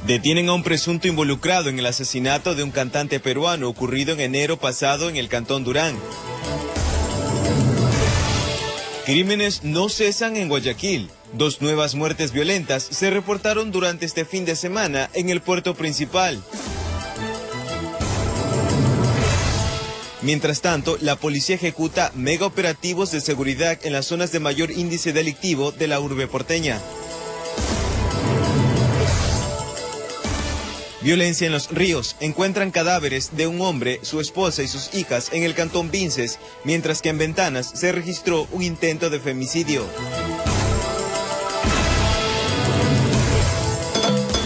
Detienen a un presunto involucrado en el asesinato de un cantante peruano ocurrido en enero pasado en el Cantón Durán. Crímenes no cesan en Guayaquil. 2 nuevas muertes violentas se reportaron durante este fin de semana en el puerto principal. Mientras tanto, la policía ejecuta mega operativos de seguridad en las zonas de mayor índice delictivo de la urbe porteña. Violencia en Los Ríos. Encuentran cadáveres de un hombre, su esposa y sus hijas en el cantón Vinces, mientras que en Ventanas se registró un intento de femicidio.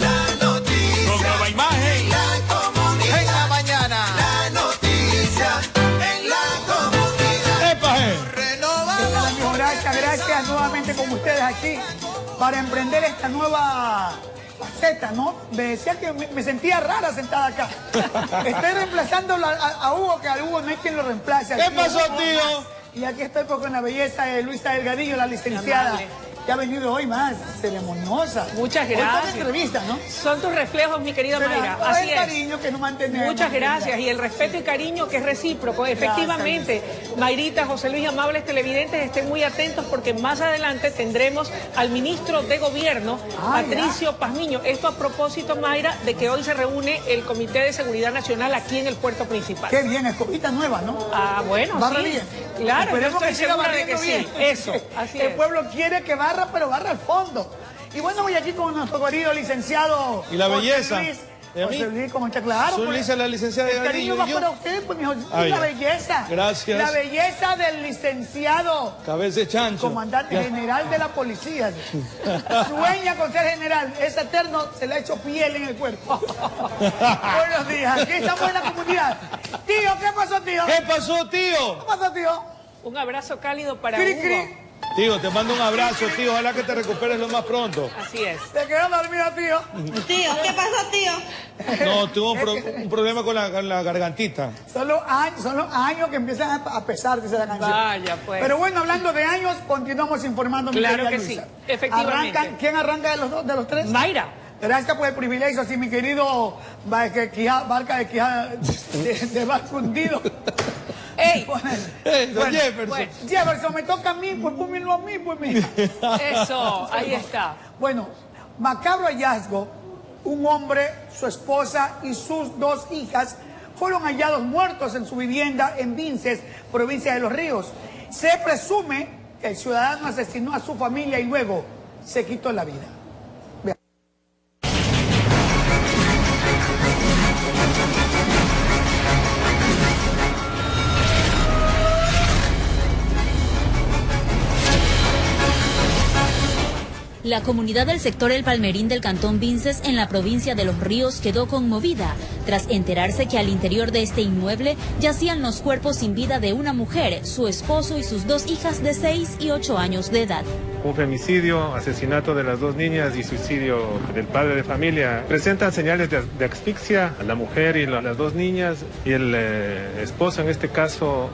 La noticia, con nueva imagen, la comunidad, en la mañana, la noticia en la comunidad. Renovamos. Gracias nuevamente con ustedes aquí para emprender esta nueva faceta, ¿no? Me decía que me sentía rara sentada acá. Estoy reemplazando a Hugo, que a Hugo no hay quien lo reemplace. ¿Qué pasó, tío? Y aquí estoy con la belleza de Luisa Delgadillo, la licenciada, que ha venido hoy más ceremoniosa. Muchas gracias. gracias. Entrevista, ¿no? Son tus reflejos, mi querida Mayra. Así es. El cariño que nos mantenemos. Muchas gracias. Y el respeto y cariño que es recíproco. Efectivamente, Mayrita, José Luis, amables televidentes, estén muy atentos porque más adelante tendremos al ministro de Gobierno, Patricio Pazmiño. Esto a propósito, Mayra, de que hoy se reúne el Comité de Seguridad Nacional aquí en el puerto principal. Qué bien, escobita nueva, ¿no? Ah, bueno, barra sí. bien. Claro, esperemos yo estoy que siga segura de que bien. sí. Eso, así El pueblo quiere que barra, pero barra al fondo. Y bueno, voy aquí con nuestro querido licenciado. Y la belleza. José Luis, como está claro. Soy Luisa, la licenciada de El cariño va para usted, pues, mijo. Y la belleza. Gracias. La belleza del licenciado. Cabeza de chancho. Comandante general de la policía. Sueña con ser general. Es eterno, se le ha hecho piel en el cuerpo. Buenos días. Aquí estamos en la comunidad. Tío, ¿qué pasó, tío? ¿Qué pasó, tío? ¿Qué pasó, tío? Un abrazo cálido para Cri, Hugo. cri. Tío, te mando un abrazo, tío. Ojalá que te recuperes lo más pronto. Así es. ¿Te quedó dormido, tío? Tío, ¿qué pasó, tío? No, tuvo un problema con la gargantita. Son los años que empiezan a pesar, dice la canción. Vaya, pues. Pero bueno, hablando de años, continuamos informando. Claro mi que Luisa. sí, efectivamente. ¿Quién arranca de los tres? Mayra. Gracias por el privilegio, así mi querido Barca de Quijada de Barco Hundido. ¡Ey! Don Jefferson. Jefferson, me toca a mí, pues pónmelo a mí, pues mira. Eso, ahí está. Bueno, macabro hallazgo. Un hombre, su esposa y sus 2 hijas fueron hallados muertos en su vivienda en Vinces, provincia de Los Ríos. Se presume que el ciudadano asesinó a su familia y luego se quitó la vida. La comunidad del sector El Palmerín del Cantón Vinces en la provincia de Los Ríos quedó conmovida tras enterarse que al interior de este inmueble yacían los cuerpos sin vida de una mujer, su esposo y sus 2 hijas de 6 y 8 años de edad. Un femicidio, asesinato de las 2 niñas y suicidio del padre de familia. Presentan señales de asfixia a la mujer y las 2 niñas y el esposo en este caso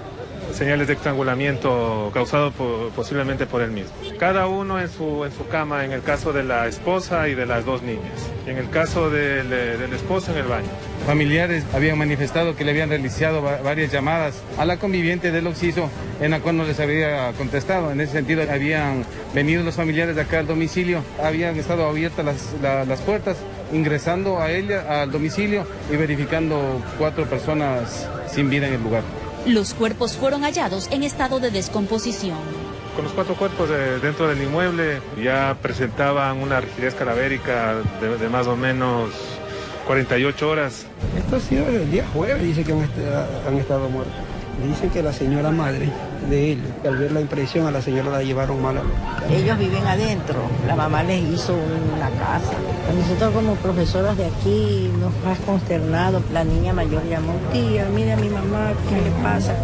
señales de estrangulamiento causado posiblemente por él mismo. Cada uno en su cama, en el caso de la esposa y de las 2 niñas. En el caso del esposo, en el baño. Familiares habían manifestado que le habían realizado varias llamadas a la conviviente del occiso, en la cual no les había contestado. En ese sentido, habían venido los familiares de acá al domicilio, habían estado abiertas las puertas, ingresando a ella al domicilio y verificando 4 personas sin vida en el lugar. Los cuerpos fueron hallados en estado de descomposición. Con los 4 cuerpos dentro del inmueble ya presentaban una rigidez cadavérica de más o menos 48 horas. Esto ha sido el día jueves, dice que han estado muertos. Dicen que la señora madre de él, que al ver la impresión a la señora la llevaron mal. Ellos viven adentro, la mamá les hizo una casa. A nosotros como profesoras de aquí nos ha consternado. La niña mayor llamó, tía, mira a mi mamá, ¿qué le pasa?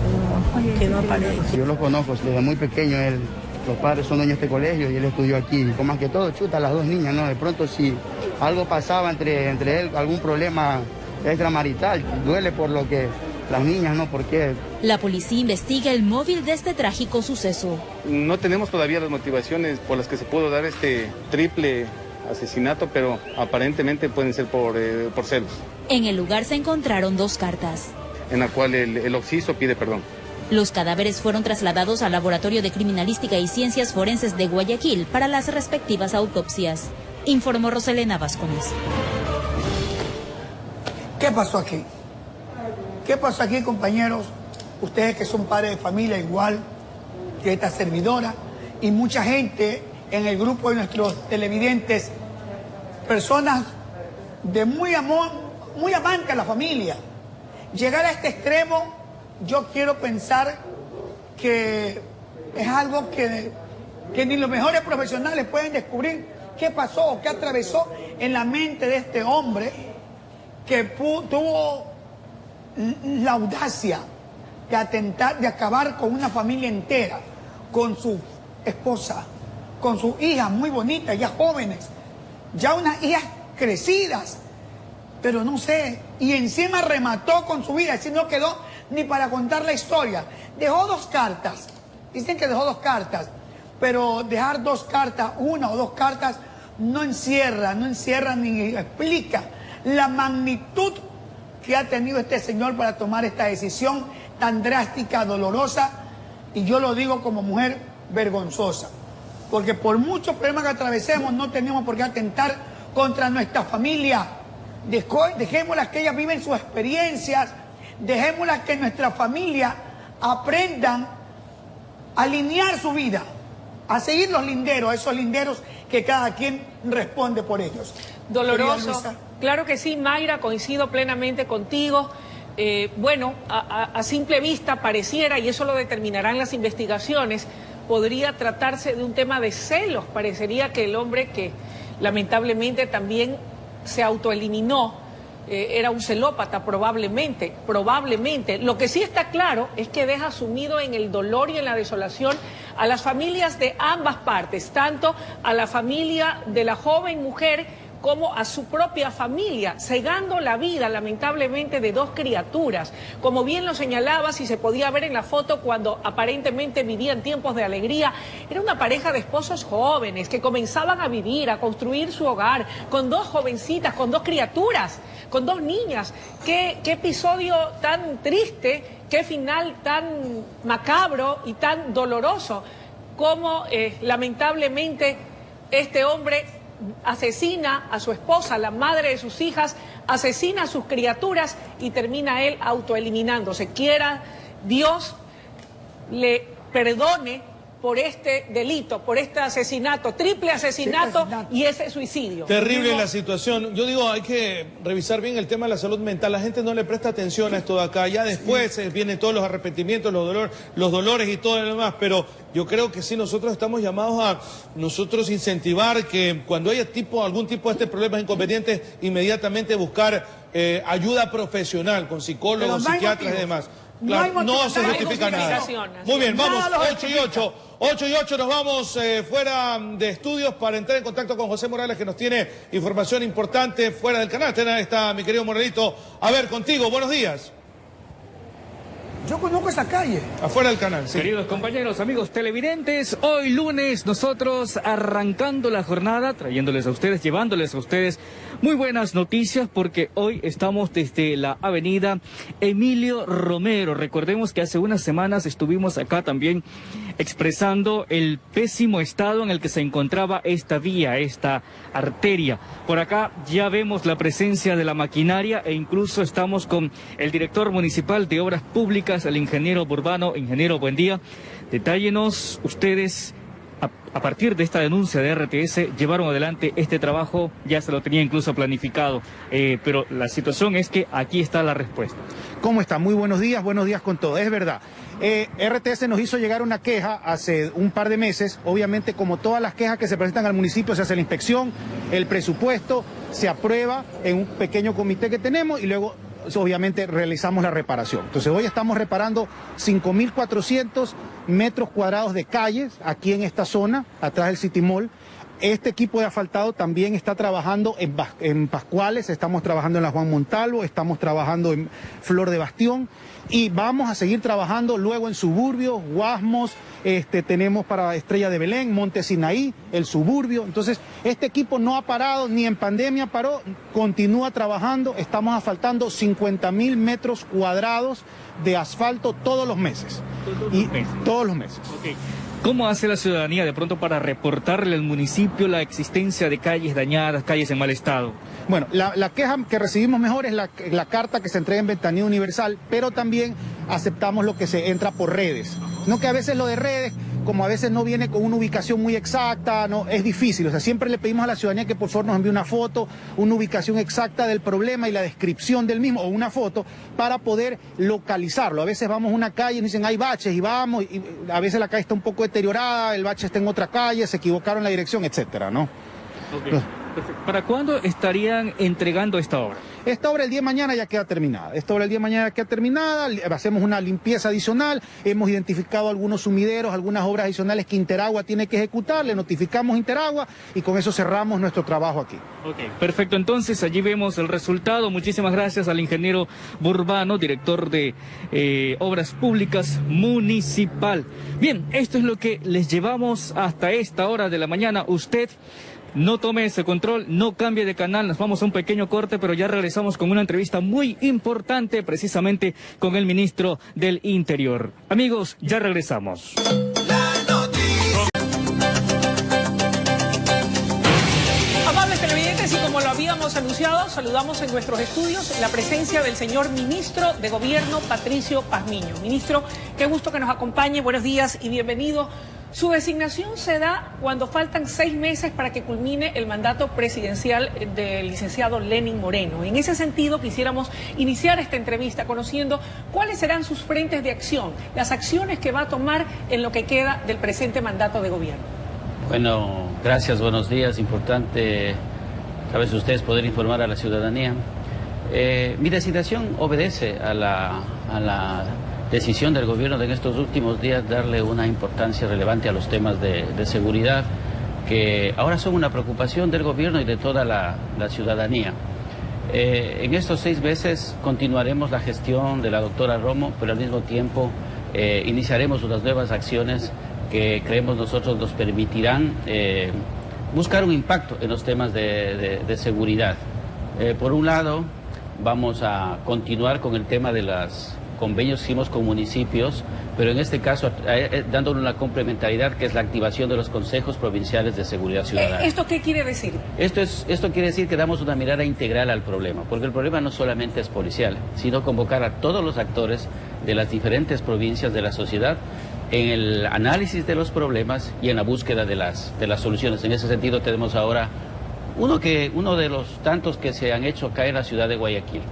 Que no aparece. Yo lo conozco desde muy pequeño, los padres son dueños de este colegio y él estudió aquí. Con más que todo, chuta, las 2 niñas, ¿no? De pronto si algo pasaba entre él, algún problema extramarital, duele por lo que las niñas, ¿no? Porque la policía investiga el móvil de este trágico suceso. No tenemos todavía las motivaciones por las que se pudo dar este triple asesinato, pero aparentemente pueden ser por celos. En el lugar se encontraron 2 cartas, En la cual el occiso pide perdón. Los cadáveres fueron trasladados al Laboratorio de Criminalística y Ciencias Forenses de Guayaquil para las respectivas autopsias. Informó Roselena Vázquez. ¿Qué pasó aquí? ¿Qué pasó aquí, compañeros? Ustedes que son padres de familia igual que esta servidora y mucha gente en el grupo de nuestros televidentes, personas de muy amor, muy amantes a la familia. Llegar a este extremo, yo quiero pensar que es algo que ni los mejores profesionales pueden descubrir qué pasó, qué atravesó en la mente de este hombre que tuvo la audacia de atentar, de acabar con una familia entera, con su esposa, con sus hijas muy bonitas, ya jóvenes, ya unas hijas crecidas, pero no sé, y encima remató con su vida, así no quedó ni para contar la historia. Dejó 2 cartas, dicen que dejó 2 cartas, pero dejar 2 cartas, 1 o 2 cartas, no encierra ni explica la magnitud que ha tenido este señor para tomar esta decisión tan drástica, dolorosa, y yo lo digo como mujer, vergonzosa. Porque por muchos problemas que atravesemos, no tenemos por qué atentar contra nuestra familia. Dejémoslas que ellas viven sus experiencias, dejémoslas que nuestra familia aprendan a alinear su vida, a seguir los linderos, esos linderos que cada quien responde por ellos. Doloroso. Claro que sí, Mayra, coincido plenamente contigo. Bueno, a simple vista pareciera, y eso lo determinarán las investigaciones, podría tratarse de un tema de celos. Parecería que el hombre que lamentablemente también se autoeliminó era un celópata, probablemente. Lo que sí está claro es que deja sumido en el dolor y en la desolación a las familias de ambas partes, tanto a la familia de la joven mujer como a su propia familia, cegando la vida, lamentablemente, de 2 criaturas. Como bien lo señalabas y se podía ver en la foto cuando aparentemente vivían tiempos de alegría, era una pareja de esposos jóvenes que comenzaban a vivir, a construir su hogar, con 2 jovencitas, con 2 criaturas, con 2 niñas. Qué episodio tan triste, qué final tan macabro y tan doloroso, como lamentablemente este hombre asesina a su esposa, la madre de sus hijas, asesina a sus criaturas y termina él autoeliminándose. Quiera Dios le perdone por este delito, por este asesinato, triple asesinato y ese suicidio. Terrible la situación. Yo digo, hay que revisar bien el tema de la salud mental. La gente no le presta atención a esto de acá. Ya después vienen todos los arrepentimientos, los dolores y todo lo demás. Pero yo creo que sí, nosotros estamos llamados a incentivar que cuando haya algún tipo de este problemas inconvenientes, inmediatamente buscar ayuda profesional con psicólogos, psiquiatras y demás. Claro, no se justifica nada. Muy bien, vamos, 8 y 8. 8 y 8 nos vamos fuera de estudios para entrar en contacto con José Morales, que nos tiene información importante fuera del canal. Está mi querido Moralito. A ver, contigo, buenos días. Yo conozco esa calle. Afuera del canal, sí. Queridos compañeros, amigos televidentes, hoy lunes nosotros arrancando la jornada, trayéndoles a ustedes, llevándoles a ustedes muy buenas noticias, porque hoy estamos desde la avenida Emilio Romero. Recordemos que hace unas semanas estuvimos acá también expresando el pésimo estado en el que se encontraba esta vía, esta arteria. Por acá ya vemos la presencia de la maquinaria e incluso estamos con el director municipal de Obras Públicas, el ingeniero Burbano. Ingeniero, buen día. Detállenos ustedes, a partir de esta denuncia de RTS, llevaron adelante este trabajo, ya se lo tenía incluso planificado, pero la situación es que aquí está la respuesta. ¿Cómo está? Muy buenos días con todo. Es verdad, RTS nos hizo llegar una queja hace un par de meses. Obviamente, como todas las quejas que se presentan al municipio, se hace la inspección, el presupuesto se aprueba en un pequeño comité que tenemos y luego obviamente realizamos la reparación. Entonces hoy estamos reparando 5.400 metros cuadrados de calles aquí en esta zona, atrás del City Mall. Este equipo de asfaltado también está trabajando en Pascuales, estamos trabajando en la Juan Montalvo, estamos trabajando en Flor de Bastión y vamos a seguir trabajando luego en Suburbios, Guasmos, tenemos para Estrella de Belén, Monte Sinaí, el Suburbio. Entonces, este equipo no ha parado, ni en pandemia paró, continúa trabajando, estamos asfaltando 50.000 metros cuadrados de asfalto todos los meses. Todos los meses. Okay. ¿Cómo hace la ciudadanía de pronto para reportarle al municipio la existencia de calles dañadas, calles en mal estado? Bueno, la queja que recibimos mejor es la carta que se entrega en Ventanilla Universal, pero también aceptamos lo que se entra por redes. No que a veces lo de redes, como a veces no viene con una ubicación muy exacta, no es difícil. O sea, siempre le pedimos a la ciudadanía que por favor nos envíe una foto, una ubicación exacta del problema y la descripción del mismo, o una foto, para poder localizarlo. A veces vamos a una calle y nos dicen hay baches y vamos, y a veces la calle está un poco deteriorada, el bache está en otra calle, se equivocaron la dirección, etcétera, ¿no? Okay. Perfecto. ¿Para cuándo estarían entregando esta obra? Esta obra el día de mañana ya queda terminada. Hacemos una limpieza adicional, hemos identificado algunos sumideros, algunas obras adicionales que Interagua tiene que ejecutar, le notificamos a Interagua y con eso cerramos nuestro trabajo aquí. Ok, perfecto. Entonces allí vemos el resultado. Muchísimas gracias al ingeniero Burbano, director de Obras Públicas Municipal. Bien, esto es lo que les llevamos hasta esta hora de la mañana. Usted no tome ese control, no cambie de canal, nos vamos a un pequeño corte, pero ya regresamos con una entrevista muy importante precisamente con el ministro del Interior. Amigos, ya regresamos. Amables televidentes, y como lo habíamos anunciado, saludamos en nuestros estudios la presencia del señor ministro de Gobierno, Patricio Pazmiño. Ministro, qué gusto que nos acompañe, buenos días y bienvenido. Su designación se da cuando faltan 6 meses para que culmine el mandato presidencial del licenciado Lenín Moreno. En ese sentido, quisiéramos iniciar esta entrevista conociendo cuáles serán sus frentes de acción, las acciones que va a tomar en lo que queda del presente mandato de gobierno. Bueno, gracias, buenos días. Importante, sabes ustedes, poder informar a la ciudadanía. Mi designación obedece a la decisión del gobierno de en estos últimos días darle una importancia relevante a los temas de seguridad, que ahora son una preocupación del gobierno y de toda la ciudadanía. En estos 6 meses continuaremos la gestión de la doctora Romo, pero al mismo tiempo iniciaremos unas nuevas acciones que creemos nosotros nos permitirán buscar un impacto en los temas de seguridad. Por un lado, vamos a continuar con el tema de los convenios que hicimos con municipios, pero en este caso dándole una complementariedad que es la activación de los consejos provinciales de seguridad ciudadana. ¿Esto qué quiere decir? Esto quiere decir que damos una mirada integral al problema, porque el problema no solamente es policial, sino convocar a todos los actores de las diferentes provincias de la sociedad en el análisis de los problemas y en la búsqueda de las soluciones. En ese sentido tenemos ahora uno de los tantos que se han hecho acá en la ciudad de Guayaquil.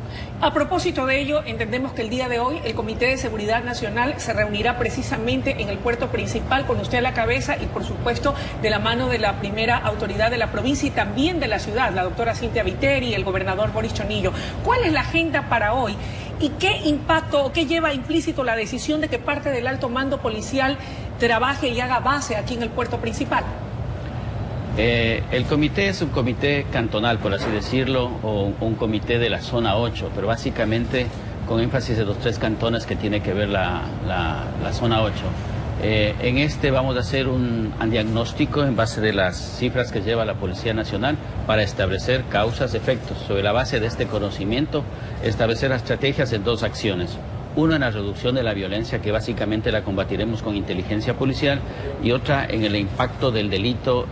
A propósito de ello, entendemos que el día de hoy el Comité de Seguridad Nacional se reunirá precisamente en el puerto principal con usted a la cabeza y por supuesto de la mano de la primera autoridad de la provincia y también de la ciudad, la doctora Cintia Viteri y el gobernador Boris Chonillo. ¿Cuál es la agenda para hoy? ¿Y qué impacto o qué lleva implícito la decisión de que parte del alto mando policial trabaje y haga base aquí en el puerto principal? El comité es un comité cantonal, por así decirlo, o un comité de la zona 8, pero básicamente con énfasis de los 3 cantones que tiene que ver la zona 8. En este vamos a hacer un diagnóstico en base de las cifras que lleva la Policía Nacional para establecer causas, efectos. Sobre la base de este conocimiento, establecer estrategias en 2 acciones. Uno en la reducción de la violencia, que básicamente la combatiremos con inteligencia policial, y otra en el impacto del delito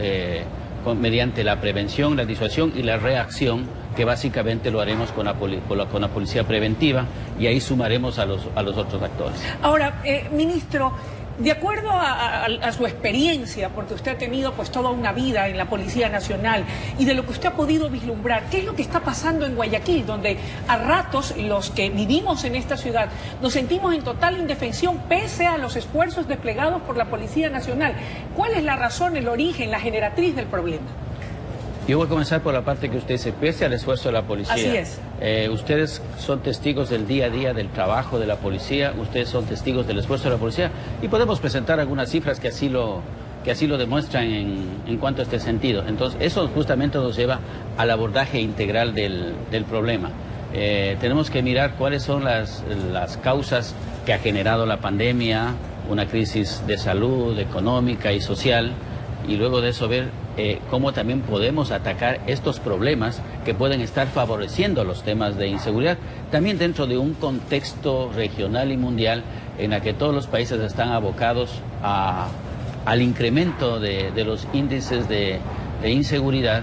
mediante la prevención, la disuasión y la reacción, que básicamente lo haremos con la policía preventiva, y ahí sumaremos a los otros actores. Ahora, ministro, de acuerdo a su experiencia, porque usted ha tenido pues toda una vida en la Policía Nacional y de lo que usted ha podido vislumbrar, ¿qué es lo que está pasando en Guayaquil, donde a ratos los que vivimos en esta ciudad nos sentimos en total indefensión pese a los esfuerzos desplegados por la Policía Nacional? ¿Cuál es la razón, el origen, la generatriz del problema? Yo voy a comenzar por la parte que usted dice, pese al esfuerzo de la policía. Así es. Ustedes son testigos del día a día del trabajo de la policía, ustedes son testigos del esfuerzo de la policía y podemos presentar algunas cifras que así lo que así lo demuestran en cuanto a este sentido. Entonces, eso justamente nos lleva al abordaje integral del problema. Tenemos que mirar cuáles son las causas que ha generado la pandemia, una crisis de salud, económica y social, y luego de eso ver cómo también podemos atacar estos problemas que pueden estar favoreciendo los temas de inseguridad, también dentro de un contexto regional y mundial en la que todos los países están abocados al incremento de los índices de inseguridad,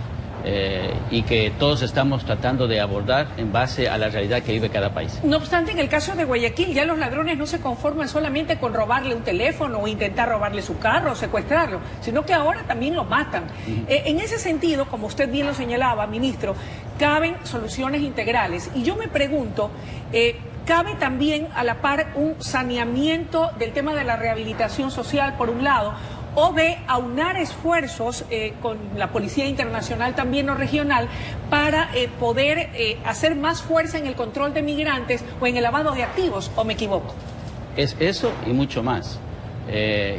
y que todos estamos tratando de abordar en base a la realidad que vive cada país. No obstante, en el caso de Guayaquil, ya los ladrones no se conforman solamente con robarle un teléfono o intentar robarle su carro o secuestrarlo, sino que ahora también lo matan. En ese sentido, como usted bien lo señalaba, ministro, caben soluciones integrales. Y yo me pregunto, ¿cabe también a la par un saneamiento del tema de la rehabilitación social, por un lado, o de aunar esfuerzos con la Policía Internacional también o regional para poder hacer más fuerza en el control de migrantes o en el lavado de activos, o me equivoco? Es eso y mucho más.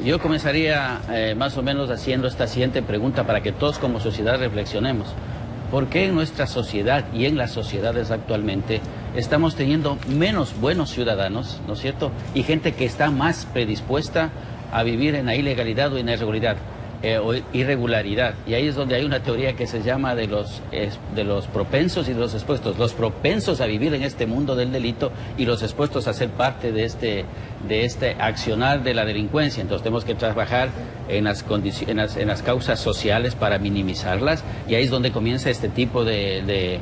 Yo comenzaría más o menos haciendo esta siguiente pregunta para que todos como sociedad reflexionemos. ¿Por qué en nuestra sociedad y en las sociedades actualmente estamos teniendo menos buenos ciudadanos, ¿no es cierto? Y gente que está más predispuesta a vivir en la ilegalidad o en la irregularidad. Y ahí es donde hay una teoría que se llama de los propensos y de los expuestos. Los propensos a vivir en este mundo del delito y los expuestos a ser parte de este accionar de la delincuencia. Entonces tenemos que trabajar en las causas sociales para minimizarlas, y ahí es donde comienza este tipo de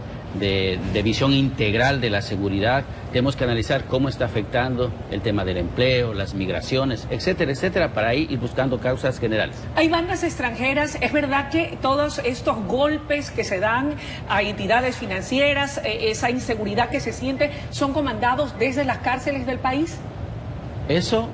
visión integral de la seguridad. Tenemos que analizar cómo está afectando el tema del empleo, las migraciones, etcétera, etcétera, para ir buscando causas generales. Hay bandas extranjeras. ¿Es verdad que todos estos golpes que se dan a entidades financieras, esa inseguridad que se siente, son comandados desde las cárceles del país? Eso,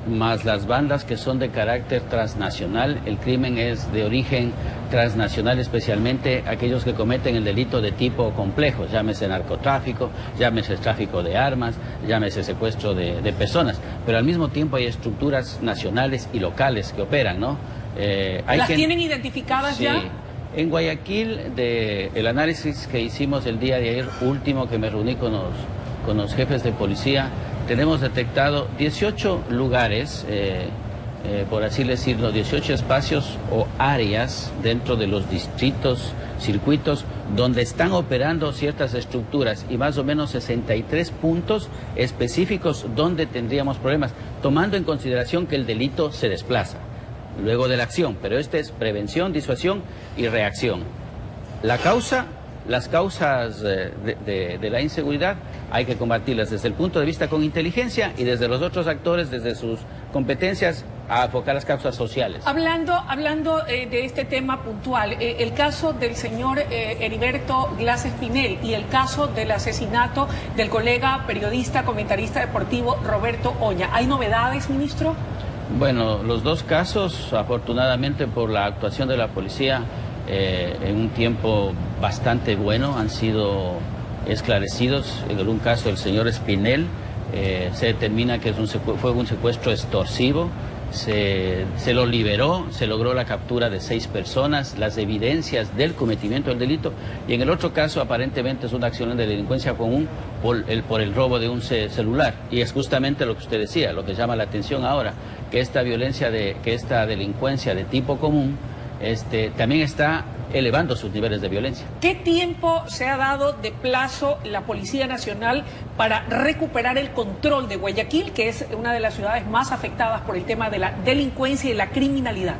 más las bandas que son de carácter transnacional. El crimen es de origen transnacional, especialmente aquellos que cometen el delito de tipo complejo, llámese narcotráfico, llámese tráfico de armas, llámese secuestro de personas, pero al mismo tiempo hay estructuras nacionales y locales que operan, ¿no? ¿Las tienen identificadas ya? En Guayaquil, el análisis que hicimos el día de ayer último, que me reuní con los jefes de policía, tenemos detectado 18 lugares, por así decirlo, 18 espacios o áreas dentro de los distritos, circuitos, donde están operando ciertas estructuras, y más o menos 63 puntos específicos donde tendríamos problemas, tomando en consideración que el delito se desplaza luego de la acción, pero este es prevención, disuasión y reacción. Las causas de la inseguridad hay que combatirlas desde el punto de vista con inteligencia, y desde los otros actores, desde sus competencias, a enfocar las causas sociales. Hablando de este tema puntual, el caso del señor Heriberto Glass Espinel y el caso del asesinato del colega periodista, comentarista deportivo Roberto Oña, ¿hay novedades, ministro? Bueno, los dos casos, afortunadamente por la actuación de la policía, en un tiempo bastante bueno, han sido esclarecidos. En un caso del señor Espinel, se determina que fue un secuestro extorsivo, se lo liberó, se logró la captura de 6 personas, las evidencias del cometimiento del delito, y en el otro caso aparentemente es una acción de delincuencia común por el robo de un celular, y es justamente lo que usted decía, lo que llama la atención ahora, que esta delincuencia de tipo común también está elevando sus niveles de violencia. ¿Qué tiempo se ha dado de plazo la Policía Nacional para recuperar el control de Guayaquil, que es una de las ciudades más afectadas por el tema de la delincuencia y la criminalidad?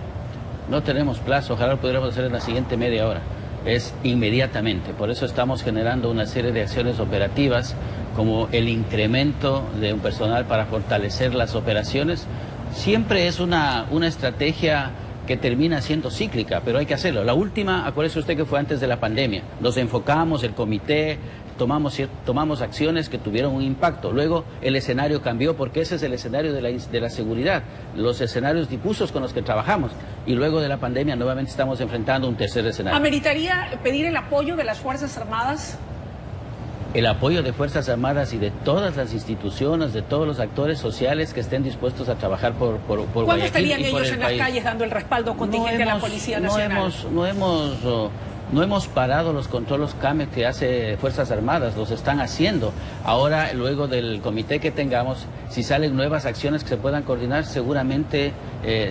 No tenemos plazo, ojalá lo pudiéramos hacer en la siguiente media hora. Es inmediatamente, por eso estamos generando una serie de acciones operativas, como el incremento de un personal para fortalecer las operaciones. Siempre es una estrategia que termina siendo cíclica, pero hay que hacerlo. La última, acuérdese usted que fue antes de la pandemia. Nos enfocamos, el comité, tomamos acciones que tuvieron un impacto. Luego el escenario cambió, porque ese es el escenario de la seguridad, los escenarios difusos con los que trabajamos. Y luego de la pandemia nuevamente estamos enfrentando un tercer escenario. ¿Ameritaría pedir el apoyo de las Fuerzas Armadas? el apoyo de Fuerzas Armadas y de todas las instituciones, de todos los actores sociales que estén dispuestos a trabajar por Guayaquil. ¿Cuándo estarían ellos en las país. Calles dando el respaldo contingente a la Policía Nacional? No hemos parado los controles CAME que hace Fuerzas Armadas, los están haciendo. Ahora, luego del comité que tengamos, si salen nuevas acciones que se puedan coordinar, seguramente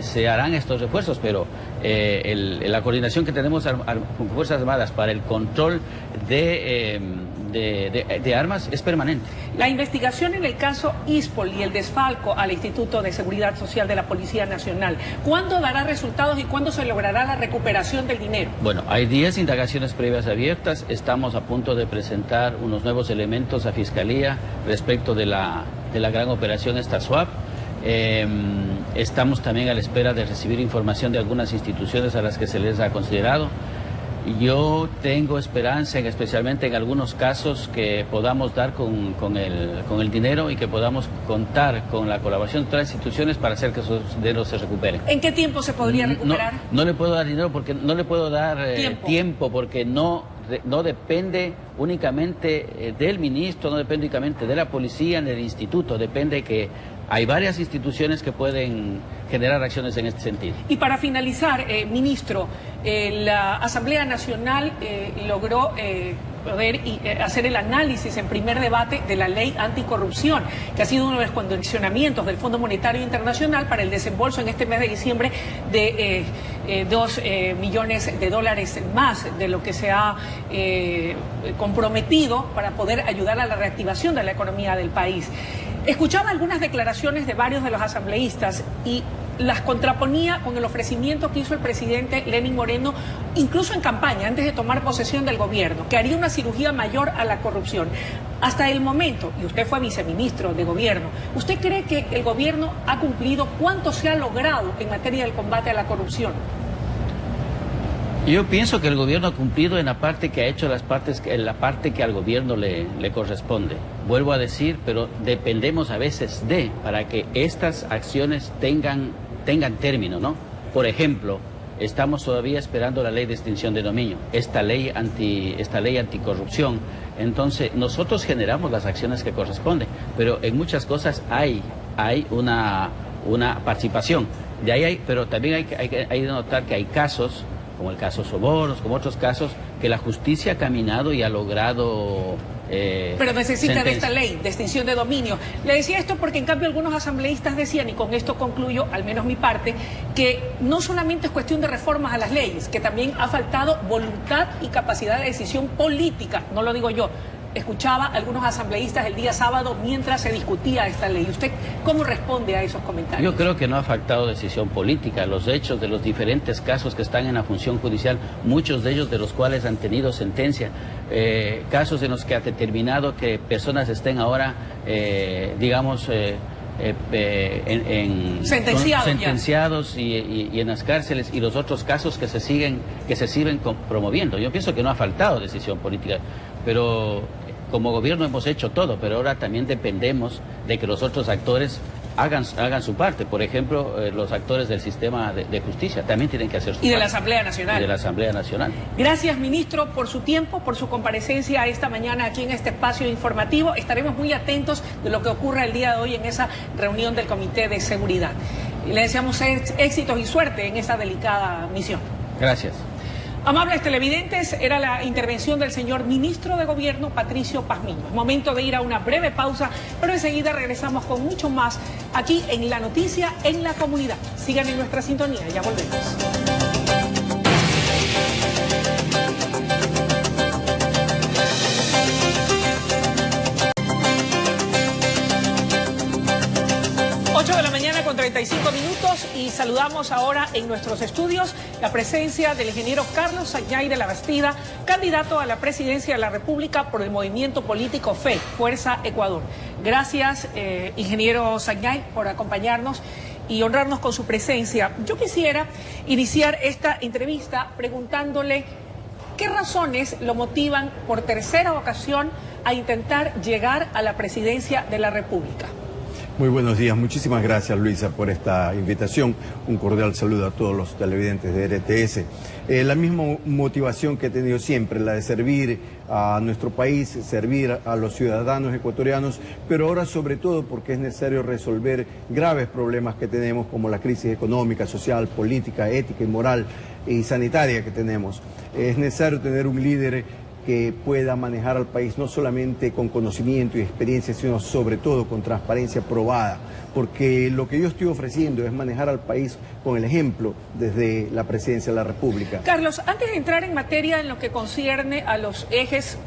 se harán estos refuerzos, pero la coordinación que tenemos con Fuerzas Armadas para el control de armas es permanente. La investigación en el caso ISPOL y el desfalco al Instituto de Seguridad Social de la Policía Nacional, ¿cuándo dará resultados y cuándo se logrará la recuperación del dinero? Bueno, hay 10 indagaciones previas abiertas, estamos a punto de presentar unos nuevos elementos a Fiscalía respecto de la gran operación SWAP. Estamos también a la espera de recibir información de algunas instituciones a las que se les ha considerado. Yo tengo esperanza, especialmente en algunos casos, que podamos dar con el dinero y que podamos contar con la colaboración de todas las instituciones para hacer que esos dineros se recuperen. ¿En qué tiempo se podría recuperar? No le puedo dar dinero porque no le puedo dar tiempo porque no depende únicamente del ministro, no depende únicamente de la policía ni del instituto, depende que hay varias instituciones que pueden generar acciones en este sentido. Y para finalizar, ministro, la Asamblea Nacional logró poder hacer el análisis en primer debate de la ley anticorrupción, que ha sido uno de los condicionamientos del Fondo Monetario Internacional para el desembolso en este mes de diciembre de $2 millones más de lo que se ha comprometido para poder ayudar a la reactivación de la economía del país. Escuchaba algunas declaraciones de varios de los asambleístas y las contraponía con el ofrecimiento que hizo el presidente Lenín Moreno, incluso en campaña, antes de tomar posesión del gobierno, que haría una cirugía mayor a la corrupción. Hasta el momento, y usted fue viceministro de gobierno, ¿usted cree que el gobierno ha cumplido? ¿Cuánto se ha logrado en materia del combate a la corrupción? Yo pienso que el gobierno ha cumplido en la parte que ha hecho en la parte que al gobierno le corresponde. Vuelvo a decir, pero dependemos a veces para que estas acciones tengan término, ¿no? Por ejemplo, estamos todavía esperando la ley de extinción de dominio, esta ley anticorrupción. Entonces, nosotros generamos las acciones que corresponden, pero en muchas cosas hay una participación. De ahí pero también hay que notar que hay casos, como el caso Sobornos, como otros casos, que la justicia ha caminado y ha logrado... Pero necesita de esta ley de extinción de dominio. Le decía esto porque en cambio algunos asambleístas decían, y con esto concluyo, al menos mi parte, que no solamente es cuestión de reformas a las leyes, que también ha faltado voluntad y capacidad de decisión política, no lo digo yo. Escuchaba a algunos asambleístas el día sábado mientras se discutía esta ley. ¿Usted cómo responde a esos comentarios? Yo creo que no ha faltado decisión política. Los hechos de los diferentes casos que están en la función judicial, muchos de ellos de los cuales han tenido sentencia, casos en los que ha determinado que personas estén ahora, sentenciados y en las cárceles, y los otros casos que se siguen promoviendo. Yo pienso que no ha faltado decisión política, pero como gobierno hemos hecho todo, pero ahora también dependemos de que los otros actores hagan su parte. Por ejemplo, los actores del sistema de justicia también tienen que hacer su parte. Y de la Asamblea Nacional. Y de la Asamblea Nacional. Gracias, ministro, por su tiempo, por su comparecencia esta mañana aquí en este espacio informativo. Estaremos muy atentos de lo que ocurra el día de hoy en esa reunión del Comité de Seguridad. Y le deseamos éxitos y suerte en esa delicada misión. Gracias. Amables televidentes, era la intervención del señor ministro de Gobierno, Patricio Pazmiño. Es momento de ir a una breve pausa, pero enseguida regresamos con mucho más aquí en La Noticia en la Comunidad. Sigan en nuestra sintonía, ya volvemos. 8 de la mañana con 35 minutos y saludamos ahora en nuestros estudios la presencia del ingeniero Carlos Sagnay de la Bastida, candidato a la presidencia de la República por el movimiento político FE, Fuerza Ecuador. Gracias, ingeniero Sagnay, por acompañarnos y honrarnos con su presencia. Yo quisiera iniciar esta entrevista preguntándole qué razones lo motivan por tercera ocasión a intentar llegar a la presidencia de la República. Muy buenos días, muchísimas gracias Luisa por esta invitación. Un cordial saludo a todos los televidentes de RTS. La misma motivación que he tenido siempre, la de servir a nuestro país, servir a los ciudadanos ecuatorianos, pero ahora sobre todo porque es necesario resolver graves problemas que tenemos como la crisis económica, social, política, ética y moral y sanitaria que tenemos. Es necesario tener un líder que pueda manejar al país no solamente con conocimiento y experiencia, sino sobre todo con transparencia probada, porque lo que yo estoy ofreciendo es manejar al país con el ejemplo desde la Presidencia de la República. Carlos, antes de entrar en materia en lo que concierne a los ejes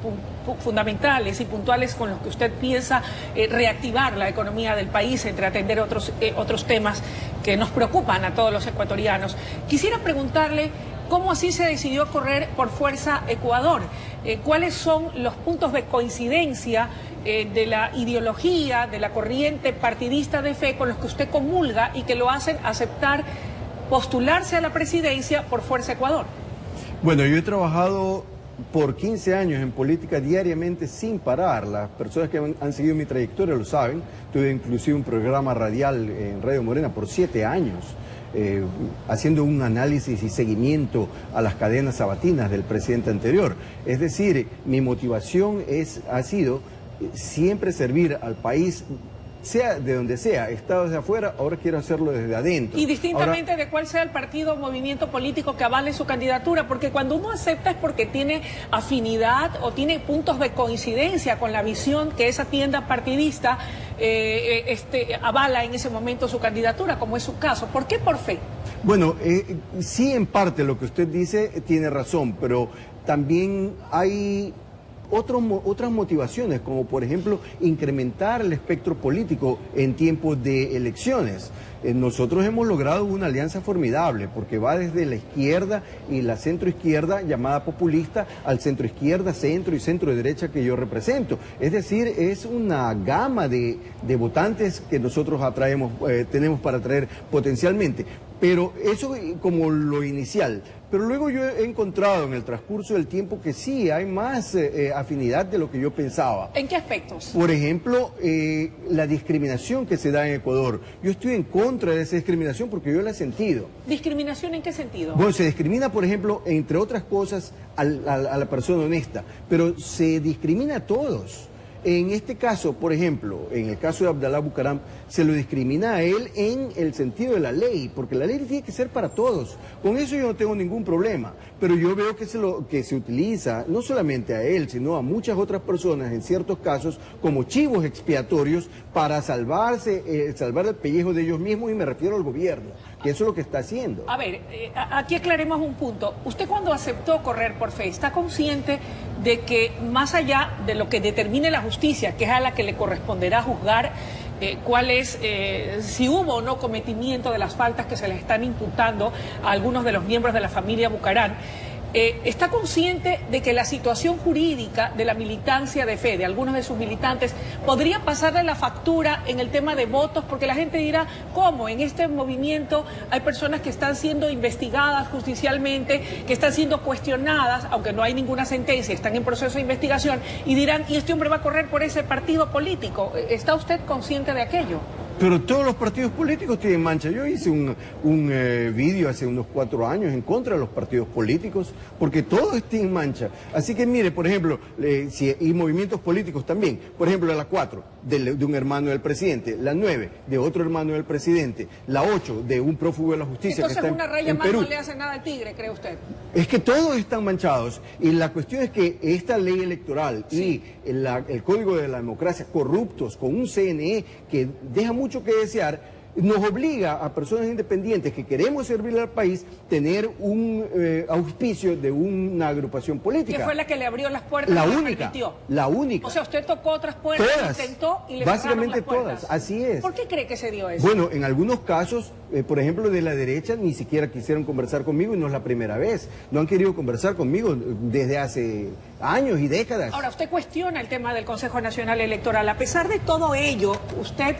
fundamentales y puntuales con los que usted piensa reactivar la economía del país, entre atender otros temas que nos preocupan a todos los ecuatorianos, quisiera preguntarle ¿cómo así se decidió correr por Fuerza Ecuador? ¿Cuáles son los puntos de coincidencia de la ideología, de la corriente partidista de fe con los que usted comulga y que lo hacen aceptar postularse a la presidencia por Fuerza Ecuador? Bueno, yo he trabajado por 15 años en política diariamente sin parar. Las personas que han seguido mi trayectoria lo saben. Tuve inclusive un programa radial en Radio Morena por 7 años. Haciendo un análisis y seguimiento a las cadenas sabatinas del presidente anterior. Es decir, mi motivación ha sido siempre servir al país, sea de donde sea, estado desde afuera, ahora quiero hacerlo desde adentro. Y distintamente de cuál sea el partido o movimiento político que avale su candidatura, porque cuando uno acepta es porque tiene afinidad o tiene puntos de coincidencia con la visión que esa tienda partidista avala en ese momento su candidatura, como es su caso. ¿Por qué por fe? Bueno, sí, en parte lo que usted dice tiene razón, pero también hay otras motivaciones, como por ejemplo incrementar el espectro político en tiempos de elecciones. Nosotros hemos logrado una alianza formidable porque va desde la izquierda y la centroizquierda llamada populista al centroizquierda, centro y centro derecha que yo represento. Es decir, es una gama de votantes que nosotros tenemos para atraer potencialmente. Pero eso como lo inicial. Pero luego yo he encontrado en el transcurso del tiempo que sí, hay más afinidad de lo que yo pensaba. ¿En qué aspectos? Por ejemplo, la discriminación que se da en Ecuador. Yo estoy en contra de esa discriminación porque yo la he sentido. ¿Discriminación en qué sentido? Bueno, se discrimina, por ejemplo, entre otras cosas, a la persona honesta, pero se discrimina a todos. En este caso, por ejemplo, en el caso de Abdalá Bucaram, se lo discrimina a él en el sentido de la ley, porque la ley tiene que ser para todos. Con eso yo no tengo ningún problema, pero yo veo que se utiliza no solamente a él, sino a muchas otras personas, en ciertos casos, como chivos expiatorios para salvar el pellejo de ellos mismos, y me refiero al gobierno, que eso es lo que está haciendo. A ver, aquí aclaremos un punto. Usted cuando aceptó correr por fe, ¿está consciente de que más allá de lo que determine la justicia, que es a la que le corresponderá juzgar cuál es, si hubo o no cometimiento de las faltas que se les están imputando a algunos de los miembros de la familia Bucaram, ¿está consciente de que la situación jurídica de la militancia de fe, de algunos de sus militantes, podría pasarle la factura en el tema de votos? Porque la gente dirá, ¿cómo? En este movimiento hay personas que están siendo investigadas judicialmente, que están siendo cuestionadas, aunque no hay ninguna sentencia, están en proceso de investigación, y dirán, ¿y este hombre va a correr por ese partido político? ¿Está usted consciente de aquello? Pero todos los partidos políticos tienen mancha. Yo hice un vídeo hace unos 4 años en contra de los partidos políticos, porque todos tienen mancha. Así que mire, por ejemplo, y movimientos políticos también. Por ejemplo, la 4 de un hermano del presidente, la 9 de otro hermano del presidente, la 8 de un prófugo de la justicia. Entonces que está una raya en más Perú. no le hace nada al tigre, ¿cree usted? Es que todos están manchados, y la cuestión es que esta ley electoral y el Código de la Democracia, corruptos, con un CNE que deja mucho que desear, nos obliga a personas independientes que queremos servirle al país tener un auspicio de una agrupación política. Que fue la que le abrió las puertas. La y única, permitió. la única. O sea, usted tocó otras puertas, todas, intentó y le básicamente cerraron las puertas. todas, así es. ¿Por qué cree que se dio eso? Bueno, en algunos casos, por ejemplo, de la derecha, ni siquiera quisieron conversar conmigo, y no es la primera vez. No han querido conversar conmigo desde hace años y décadas. Ahora, usted cuestiona el tema del Consejo Nacional Electoral. A pesar de todo ello, usted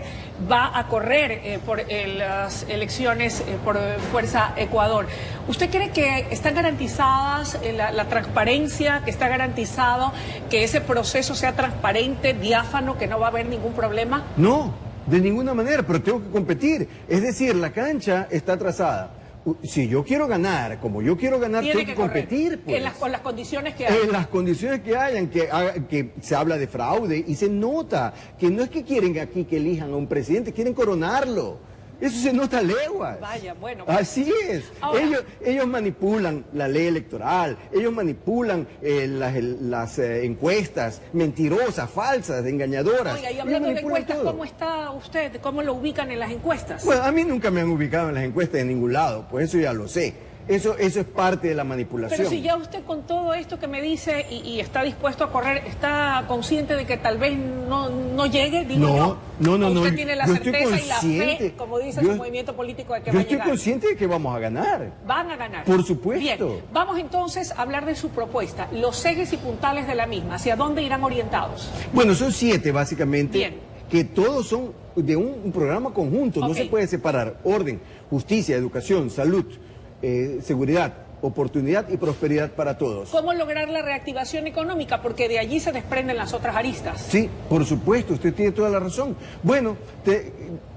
va a correr por las elecciones por Fuerza Ecuador. ¿Usted cree que están garantizadas la transparencia, que está garantizado que ese proceso sea transparente, diáfano, que no va a haber ningún problema? No, De ninguna manera, pero tengo que competir. Es decir, la cancha está trazada. Si yo quiero ganar, como yo quiero ganar, tengo que competir. Pues. Con las condiciones que hay. En las condiciones que hayan, que se habla de fraude y se nota que no es que quieren aquí que elijan a un presidente, quieren coronarlo. Eso se nota a leguas. Vaya, bueno. Así es. Ahora, ellos manipulan la ley electoral, ellos manipulan las encuestas mentirosas, falsas, engañadoras. Oiga, y hablando de encuestas, ¿cómo está usted? ¿Cómo lo ubican en las encuestas? Bueno, a mí nunca me han ubicado en las encuestas de ningún lado, pues eso ya lo sé. Eso es parte de la manipulación. Pero si ya usted con todo esto que me dice y está dispuesto a correr, ¿está consciente de que tal vez no llegue? Digo No. Usted tiene la certeza y la fe, como dice su movimiento político, de que va a llegar. Yo estoy consciente de que vamos a ganar. Van a ganar. Por supuesto. Bien, vamos entonces a hablar de su propuesta, los ejes y puntales de la misma, ¿hacia dónde irán orientados? Bueno, son 7 básicamente. Bien. Que todos son de un programa conjunto, no se puede separar. Orden, justicia, educación, salud, seguridad, oportunidad y prosperidad para todos. ¿Cómo lograr la reactivación económica? Porque de allí se desprenden las otras aristas. Sí, por supuesto, usted tiene toda la razón. Bueno,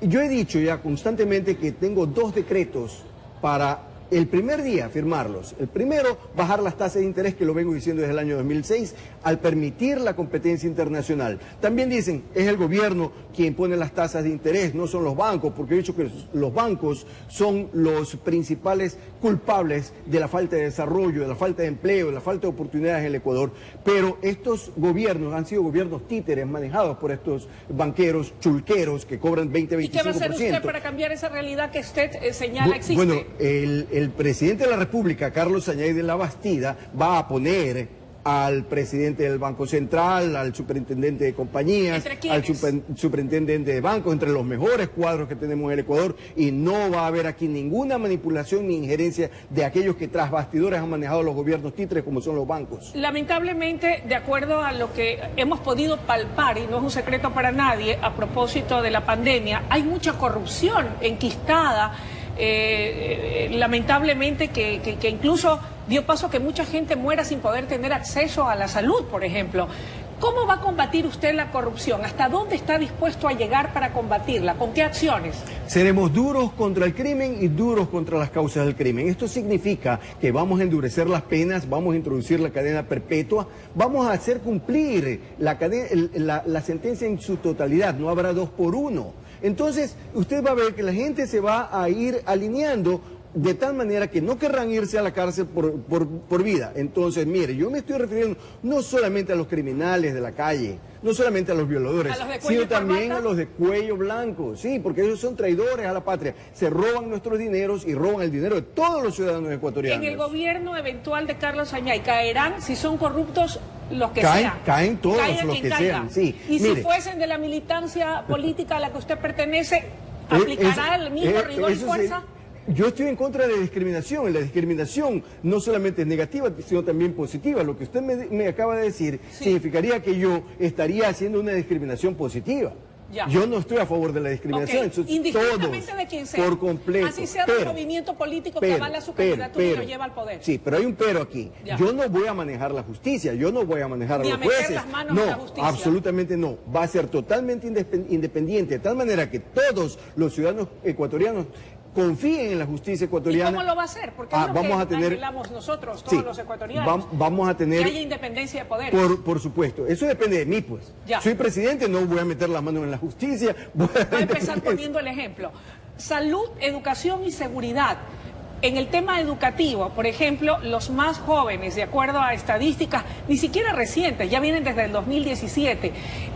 yo he dicho ya constantemente que tengo 2 decretos para el primer día firmarlos. El primero, bajar las tasas de interés, que lo vengo diciendo desde el año 2006, al permitir la competencia internacional. También dicen, es el gobierno quien pone las tasas de interés, no son los bancos, porque he dicho que los bancos son los principales culpables de la falta de desarrollo, de la falta de empleo, de la falta de oportunidades en el Ecuador. Pero estos gobiernos han sido gobiernos títeres manejados por estos banqueros chulqueros que cobran 20-25%. ¿Y qué va a hacer usted para cambiar esa realidad que usted señala existe? Bueno, el presidente de la República, Carlos Añay de la Bastida, va a poner al presidente del Banco Central, al superintendente de compañías, al superintendente de bancos, entre los mejores cuadros que tenemos en el Ecuador, y no va a haber aquí ninguna manipulación ni injerencia de aquellos que tras bastidores han manejado los gobiernos títeres como son los bancos. Lamentablemente, de acuerdo a lo que hemos podido palpar, y no es un secreto para nadie, a propósito de la pandemia, hay mucha corrupción enquistada. Lamentablemente que incluso dio paso a que mucha gente muera sin poder tener acceso a la salud, por ejemplo. ¿Cómo va a combatir usted la corrupción? ¿Hasta dónde está dispuesto a llegar para combatirla? ¿Con qué acciones? Seremos duros contra el crimen y duros contra las causas del crimen. Esto significa que vamos a endurecer las penas, vamos a introducir la cadena perpetua, vamos a hacer cumplir la sentencia en su totalidad, no habrá 2 por 1. Entonces, usted va a ver que la gente se va a ir alineando de tal manera que no querrán irse a la cárcel por vida. Entonces, mire, yo me estoy refiriendo no solamente a los criminales de la calle, no solamente a los violadores, sino también a los de cuello blanco, sí, porque ellos son traidores a la patria, se roban nuestros dineros y roban el dinero de todos los ciudadanos ecuatorianos. En el gobierno eventual de Carlos Añay, ¿caerán si son corruptos los que sean? Caen todos los que sean, sí. Y si fuesen de la militancia política a la que usted pertenece, ¿aplicará el mismo rigor y fuerza? Yo estoy en contra de la discriminación. La discriminación no solamente es negativa, sino también positiva. Lo que usted me acaba de decir significaría que yo estaría haciendo una discriminación positiva. Ya. Yo no estoy a favor de la discriminación. Indistintamente de quien sea. Por completo. Así sea del movimiento político que avala su candidatura y lo lleva al poder. Sí, pero hay un pero aquí. Ya. Yo no voy a manejar la justicia, yo no voy a manejar a los jueces. Las manos en la justicia. Absolutamente no. Va a ser totalmente independiente, de tal manera que todos los ciudadanos ecuatorianos confíen en la justicia ecuatoriana. ¿Y cómo lo va a hacer? Porque es lo que anhelamos nosotros, todos los ecuatorianos. Vamos a tener... Que haya independencia de poderes. Por supuesto. Eso depende de mí, pues. Ya. Soy presidente, no voy a meter las manos en la justicia. Voy a empezar poniendo el ejemplo. Salud, educación y seguridad. En el tema educativo, por ejemplo, los más jóvenes, de acuerdo a estadísticas, ni siquiera recientes, ya vienen desde el 2017,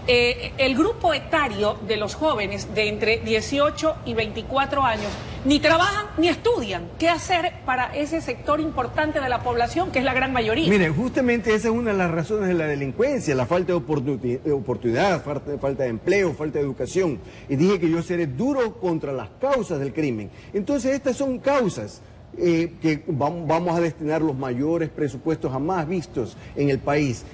el grupo etario de los jóvenes de entre 18 y 24 años ni trabajan ni estudian. ¿Qué hacer para ese sector importante de la población, que es la gran mayoría? Miren, justamente esa es una de las razones de la delincuencia, la falta de oportunidad, falta de empleo, falta de educación. Y dije que yo seré duro contra las causas del crimen. Entonces, estas son causas que vamos a destinar los mayores presupuestos jamás vistos en el país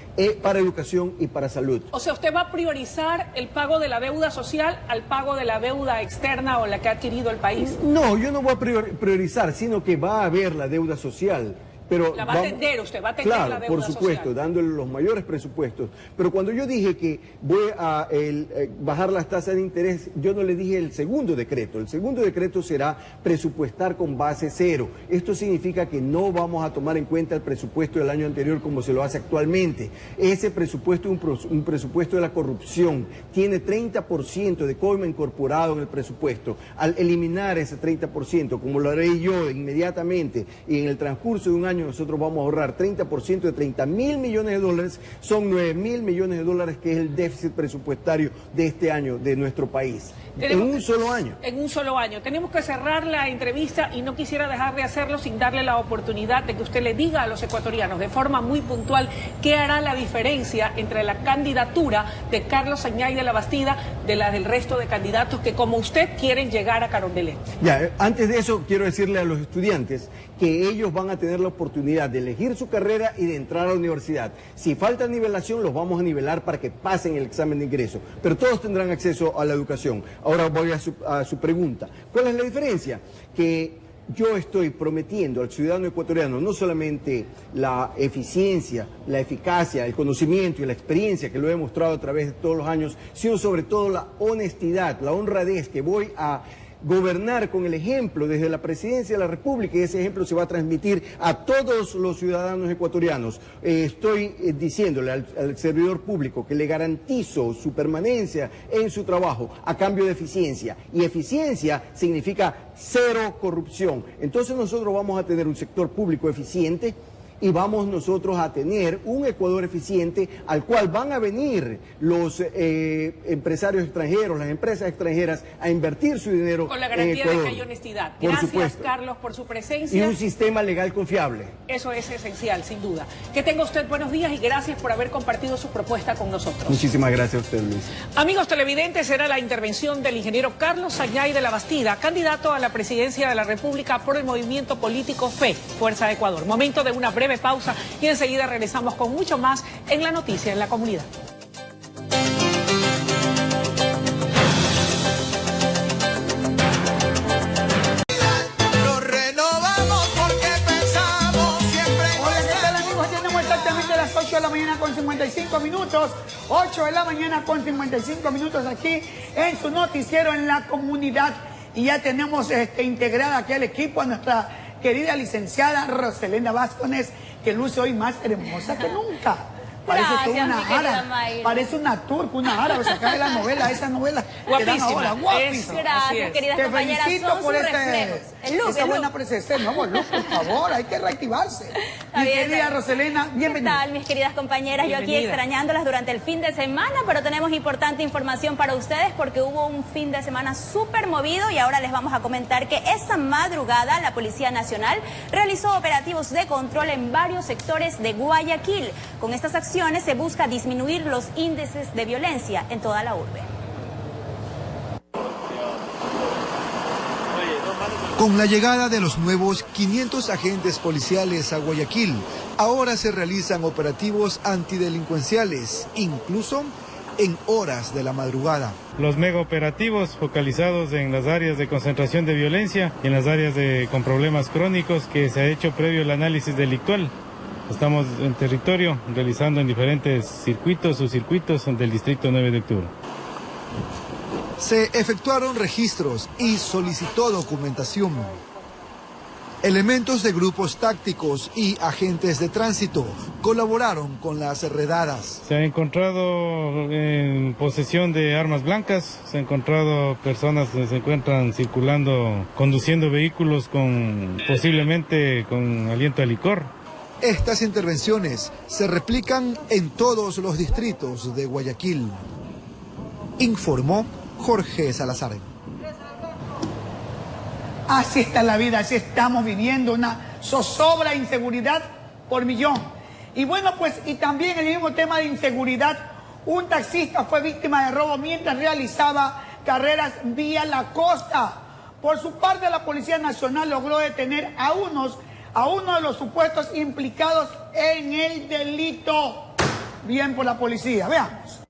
para educación y para salud. O sea, ¿usted va a priorizar el pago de la deuda social al pago de la deuda externa o la que ha adquirido el país? No, yo no voy a priorizar, sino que va a haber la deuda social Pero la va a atender, usted va a atender claro, la deuda por supuesto, social. dándole los mayores presupuestos. Pero cuando yo dije que voy a bajar las tasas de interés, yo no le dije el segundo decreto. El segundo decreto será presupuestar con base cero. Esto significa que no vamos a tomar en cuenta el presupuesto del año anterior como se lo hace actualmente. Ese presupuesto es un presupuesto de la corrupción. Tiene 30% de coima incorporado en el presupuesto. Al eliminar ese 30%, como lo haré yo inmediatamente, y en el transcurso de un año nosotros vamos a ahorrar 30% de 30.000 millones de dólares, son 9.000 millones de dólares, que es el déficit presupuestario de este año de nuestro país. En un solo año. En un solo año. Tenemos que cerrar la entrevista y no quisiera dejar de hacerlo sin darle la oportunidad de que usted le diga a los ecuatorianos de forma muy puntual qué hará la diferencia entre la candidatura de Carlos Añay de la Bastida de la del resto de candidatos que, como usted, quieren llegar a Carondelet. Ya, antes de eso quiero decirle a los estudiantes que ellos van a tener la oportunidad de elegir su carrera y de entrar a la universidad. Si falta nivelación, los vamos a nivelar para que pasen el examen de ingreso, pero todos tendrán acceso a la educación. Ahora voy a su pregunta. ¿Cuál es la diferencia? Que yo estoy prometiendo al ciudadano ecuatoriano no solamente la eficiencia, la eficacia, el conocimiento y la experiencia que lo he demostrado a través de todos los años, sino sobre todo la honestidad, la honradez, que voy a gobernar con el ejemplo desde la presidencia de la República, y ese ejemplo se va a transmitir a todos los ciudadanos ecuatorianos. Estoy diciéndole al servidor público que le garantizo su permanencia en su trabajo a cambio de eficiencia, y eficiencia significa cero corrupción. Entonces nosotros vamos a tener un sector público eficiente y vamos nosotros a tener un Ecuador eficiente al cual van a venir los empresarios extranjeros, las empresas extranjeras a invertir su dinero con la garantía de que hay honestidad. Gracias, Carlos, por su presencia. Y un sistema legal confiable. Eso es esencial, sin duda. Que tenga usted buenos días y gracias por haber compartido su propuesta con nosotros. Muchísimas gracias a usted, Luis. Amigos televidentes, era la intervención del ingeniero Carlos Añay de la Bastida, candidato a la presidencia de la República por el movimiento político FE, Fuerza de Ecuador. Momento de una breve pausa y enseguida regresamos con mucho más en La Noticia en la Comunidad. Nos renovamos porque pensamos siempre en... Hola, ¿qué tal, amigos? Tenemos exactamente las 8 de la mañana con 55 minutos. 8 de la mañana con 55 minutos aquí en su noticiero en La Comunidad. Y ya tenemos integrada aquí al equipo a nuestra querida licenciada Roselena Vázquez, que luce hoy más hermosa que nunca. Parece toda una ara, parece una turca, una árabe, sacada de la novela, esa novela que dan ahora, guapísima. Gracias, queridas compañeras, felicito son por sus reflejos. esa buena presencia. No, look, por favor, hay que reactivarse. Mi querida Roselena, bienvenida. ¿Qué tal, mis queridas compañeras? Yo aquí extrañándolas durante el fin de semana, pero tenemos importante información para ustedes porque hubo un fin de semana súper movido y ahora les vamos a comentar que esta madrugada la Policía Nacional realizó operativos de control en varios sectores de Guayaquil. Con estas acciones se busca disminuir los índices de violencia en toda la urbe. Con la llegada de los nuevos 500 agentes policiales a Guayaquil, ahora se realizan operativos antidelincuenciales, incluso en horas de la madrugada. Los mega operativos focalizados en las áreas de concentración de violencia y en las áreas con problemas crónicos que se ha hecho previo al análisis delictual. Estamos en territorio realizando en diferentes subcircuitos del distrito 9 de octubre. Se efectuaron registros y solicitó documentación. Elementos de grupos tácticos y agentes de tránsito colaboraron con las redadas. Se ha encontrado en posesión de armas blancas, se ha encontrado personas que se encuentran circulando, conduciendo vehículos posiblemente con aliento a licor. Estas intervenciones se replican en todos los distritos de Guayaquil, informó Jorge Salazar. Así está la vida, así estamos viviendo una zozobra de inseguridad por millón. Y bueno, pues, y también el mismo tema de inseguridad, un taxista fue víctima de robo mientras realizaba carreras vía la costa. Por su parte, la Policía Nacional logró detener a uno de los supuestos implicados en el delito. Bien por la policía, veamos.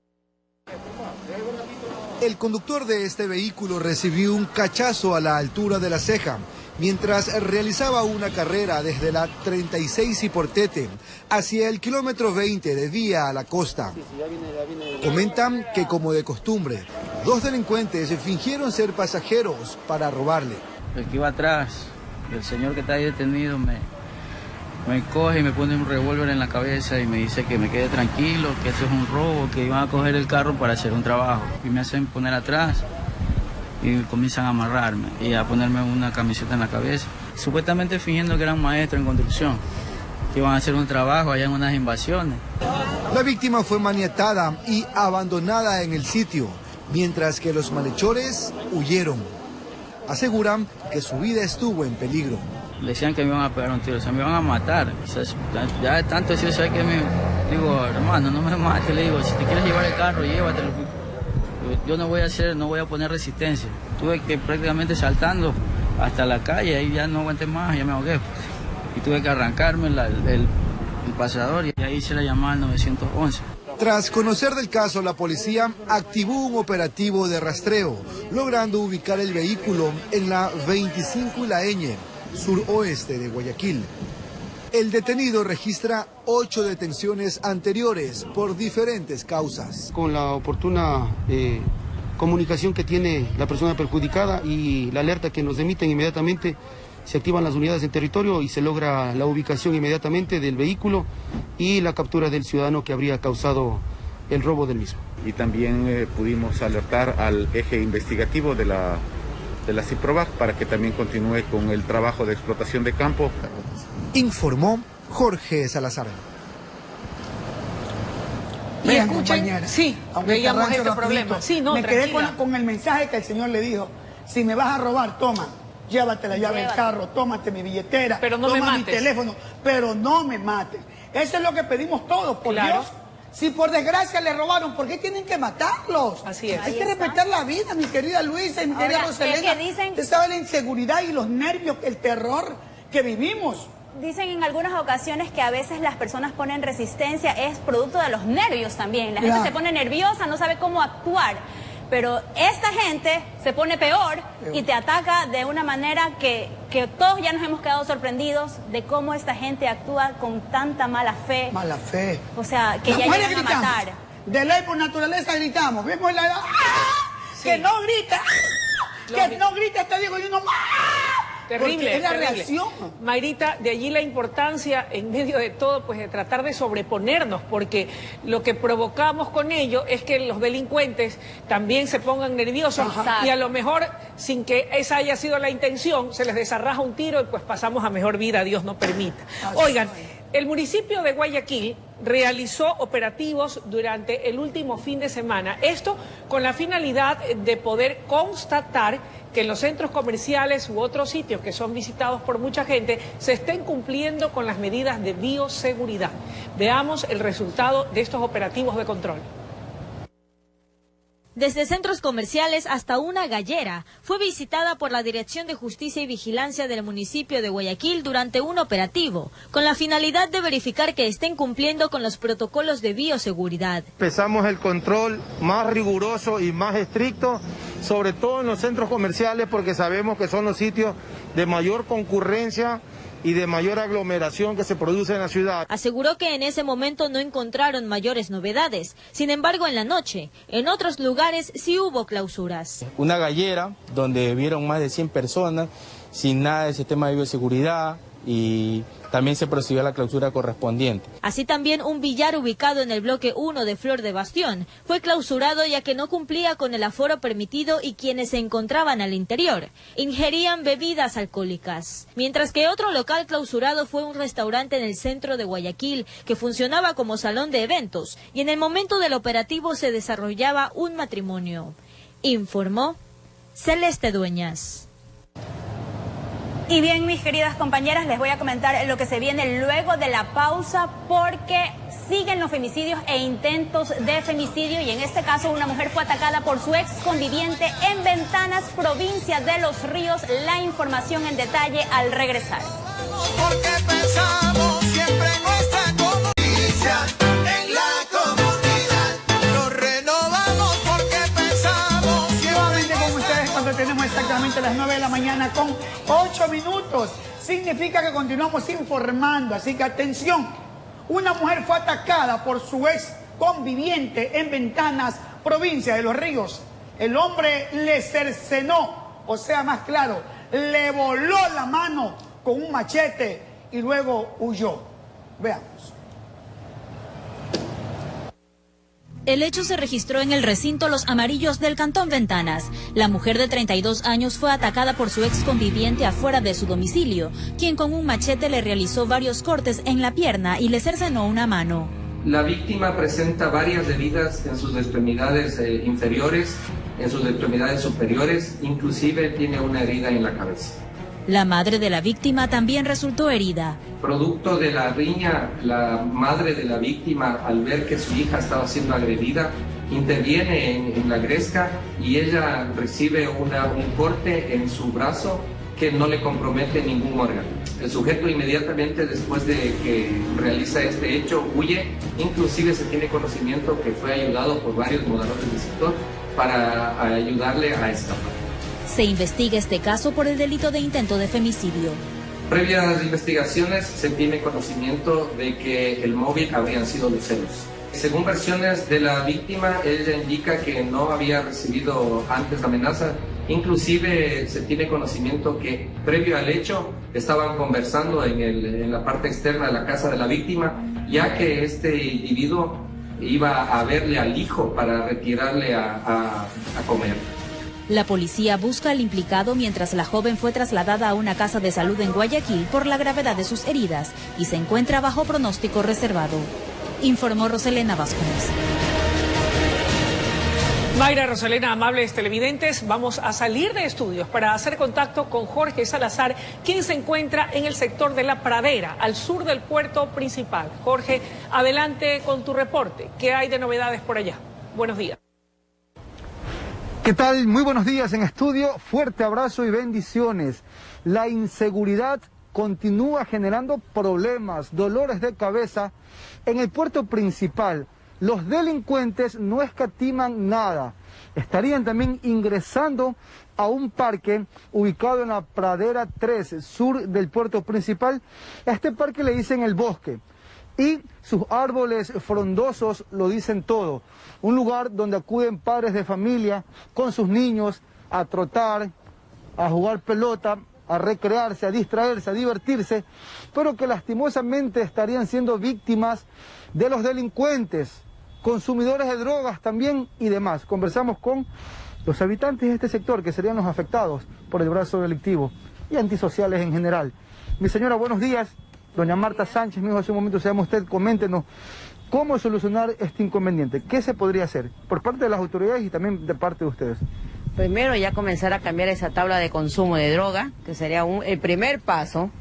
El conductor de este vehículo recibió un cachazo a la altura de la ceja mientras realizaba una carrera desde la 36 y Portete hacia el kilómetro 20 de vía a la costa. Comentan que, como de costumbre, dos delincuentes fingieron ser pasajeros para robarle. El que iba atrás, el señor que está ahí detenido, me coge y me pone un revólver en la cabeza y me dice que me quede tranquilo, que eso es un robo, que iban a coger el carro para hacer un trabajo. Y me hacen poner atrás y comienzan a amarrarme y a ponerme una camiseta en la cabeza. Supuestamente fingiendo que eran maestros en construcción, que iban a hacer un trabajo allá en unas invasiones. La víctima fue maniatada y abandonada en el sitio, mientras que los malhechores huyeron. Aseguran que su vida estuvo en peligro. Le decían que me iban a pegar un tiro, o sea, me iban a matar. O sea, ya de tanto decir, ¿sabes qué? Digo, hermano, no me mates. Le digo, si te quieres llevar el carro, llévatelo. Yo no voy a poner resistencia. Tuve que prácticamente saltando hasta la calle, ahí ya no aguanté más, ya me ahogué. Y tuve que arrancarme el pasador y ahí hice la llamada al 911. Tras conocer del caso, la policía activó un operativo de rastreo, logrando ubicar el vehículo en la 25 y la Ñ, suroeste de Guayaquil. El detenido registra 8 detenciones anteriores por diferentes causas. Con la oportuna comunicación que tiene la persona perjudicada y la alerta que nos emiten inmediatamente, se activan las unidades en territorio y se logra la ubicación inmediatamente del vehículo y la captura del ciudadano que habría causado el robo del mismo. Y también pudimos alertar al eje investigativo de la CIPROVAC para que también continúe con el trabajo de explotación de campo. Informó Jorge Salazar. Y escuchen, sí, veíamos este problema. Sí, no, me quedé con el mensaje que el señor le dijo: si me vas a robar, toma, llévate la llave del carro, tómate mi billetera, pero no toma me mi teléfono, pero no me mates. Eso es lo que pedimos todos, por Dios. Si por desgracia le robaron, ¿por qué tienen que matarlos? Así es. Hay que respetar la vida, mi querida Luisa y mi querida Roselena. Usted sabe la inseguridad y los nervios, el terror que vivimos. Dicen en algunas ocasiones que a veces las personas ponen resistencia, es producto de los nervios también. La gente se pone nerviosa, no sabe cómo actuar. Pero esta gente se pone peor y te ataca de una manera que todos ya nos hemos quedado sorprendidos de cómo esta gente actúa con tanta mala fe. Mala fe. O sea, que ya llegan a matar. De ley por naturaleza gritamos. Vemos la... ¡Ah! Sí. Que no grita. Que no grita, te digo, y uno... Terrible, es la terrible reacción. Mayrita, de allí la importancia, en medio de todo, pues de tratar de sobreponernos, porque lo que provocamos con ello es que los delincuentes también se pongan nerviosos. Ajá. Y a lo mejor, sin que esa haya sido la intención, se les desarraja un tiro y pues pasamos a mejor vida, Dios no permita. Oigan, el municipio de Guayaquil realizó operativos durante el último fin de semana. Esto con la finalidad de poder constatar que en los centros comerciales u otros sitios que son visitados por mucha gente se estén cumpliendo con las medidas de bioseguridad. Veamos el resultado de estos operativos de control. Desde centros comerciales hasta una gallera, fue visitada por la Dirección de Justicia y Vigilancia del municipio de Guayaquil durante un operativo, con la finalidad de verificar que estén cumpliendo con los protocolos de bioseguridad. Empezamos el control más riguroso y más estricto, sobre todo en los centros comerciales, porque sabemos que son los sitios de mayor concurrencia y de mayor aglomeración que se produce en la ciudad. Aseguró que en ese momento no encontraron mayores novedades. Sin embargo, en la noche, en otros lugares sí hubo clausuras. Una gallera donde vieron más de 100 personas sin nada de sistema de bioseguridad y también se procedió a la clausura correspondiente. Así también un billar ubicado en el bloque 1 de Flor de Bastión fue clausurado ya que no cumplía con el aforo permitido y quienes se encontraban al interior ingerían bebidas alcohólicas. Mientras que otro local clausurado fue un restaurante en el centro de Guayaquil que funcionaba como salón de eventos y en el momento del operativo se desarrollaba un matrimonio. Informó Celeste Dueñas. Y bien, mis queridas compañeras, les voy a comentar lo que se viene luego de la pausa, porque siguen los femicidios e intentos de femicidio, y en este caso una mujer fue atacada por su ex conviviente en Ventanas, provincia de Los Ríos. La información en detalle al regresar. Porque pensamos siempre en nuestra comunidad, en la comunidad. Nos renovamos porque pensamos nuevamente con ustedes cuando tenemos exactamente las las 9 de la mañana con 8 minutos. Significa que continuamos informando, así que atención. Una mujer fue atacada por su ex conviviente en Ventanas, provincia de Los Ríos. El hombre le cercenó, o sea, más claro, le voló la mano con un machete y luego huyó. Veamos. El hecho se registró en el recinto Los Amarillos del Cantón Ventanas. La mujer de 32 años fue atacada por su ex conviviente afuera de su domicilio, quien con un machete le realizó varios cortes en la pierna y le cercenó una mano. La víctima presenta varias heridas en sus extremidades inferiores, en sus extremidades superiores, inclusive tiene una herida en la cabeza. La madre de la víctima también resultó herida. Producto de la riña, la madre de la víctima, al ver que su hija estaba siendo agredida, interviene en la gresca y ella recibe un corte en su brazo que no le compromete ningún órgano. El sujeto inmediatamente después de que realiza este hecho huye, inclusive se tiene conocimiento que fue ayudado por varios moradores del sector para ayudarle a escapar. Se investiga este caso por el delito de intento de femicidio. Previas investigaciones se tiene conocimiento de que el móvil habrían sido de celos. Según versiones de la víctima, ella indica que no había recibido antes amenaza. Inclusive se tiene conocimiento que previo al hecho estaban conversando en la parte externa de la casa de la víctima, ya que este individuo iba a verle al hijo para retirarle a comer. La policía busca al implicado mientras la joven fue trasladada a una casa de salud en Guayaquil por la gravedad de sus heridas y se encuentra bajo pronóstico reservado. Informó Roselena Vázquez. Mayra, Roselena, amables televidentes, vamos a salir de estudios para hacer contacto con Jorge Salazar, quien se encuentra en el sector de La Pradera, al sur del puerto principal. Jorge, adelante con tu reporte. ¿Qué hay de novedades por allá? Buenos días. ¿Qué tal? Muy buenos días en estudio, fuerte abrazo y bendiciones. La inseguridad continúa generando problemas, dolores de cabeza en el puerto principal. Los delincuentes no escatiman nada. Estarían también ingresando a un parque ubicado en la Pradera 3, sur del puerto principal. A este parque le dicen El Bosque. Y sus árboles frondosos lo dicen todo. Un lugar donde acuden padres de familia con sus niños a trotar, a jugar pelota, a recrearse, a distraerse, a divertirse, pero que lastimosamente estarían siendo víctimas de los delincuentes, consumidores de drogas también y demás. Conversamos con los habitantes de este sector, que serían los afectados por el brazo delictivo y antisociales en general. Mi señora, buenos días. Doña Marta Sánchez, me dijo hace un momento, se llama usted, coméntenos cómo solucionar este inconveniente. ¿Qué se podría hacer por parte de las autoridades y también de parte de ustedes? Primero, ya comenzar a cambiar esa tabla de consumo de droga, que sería el primer paso,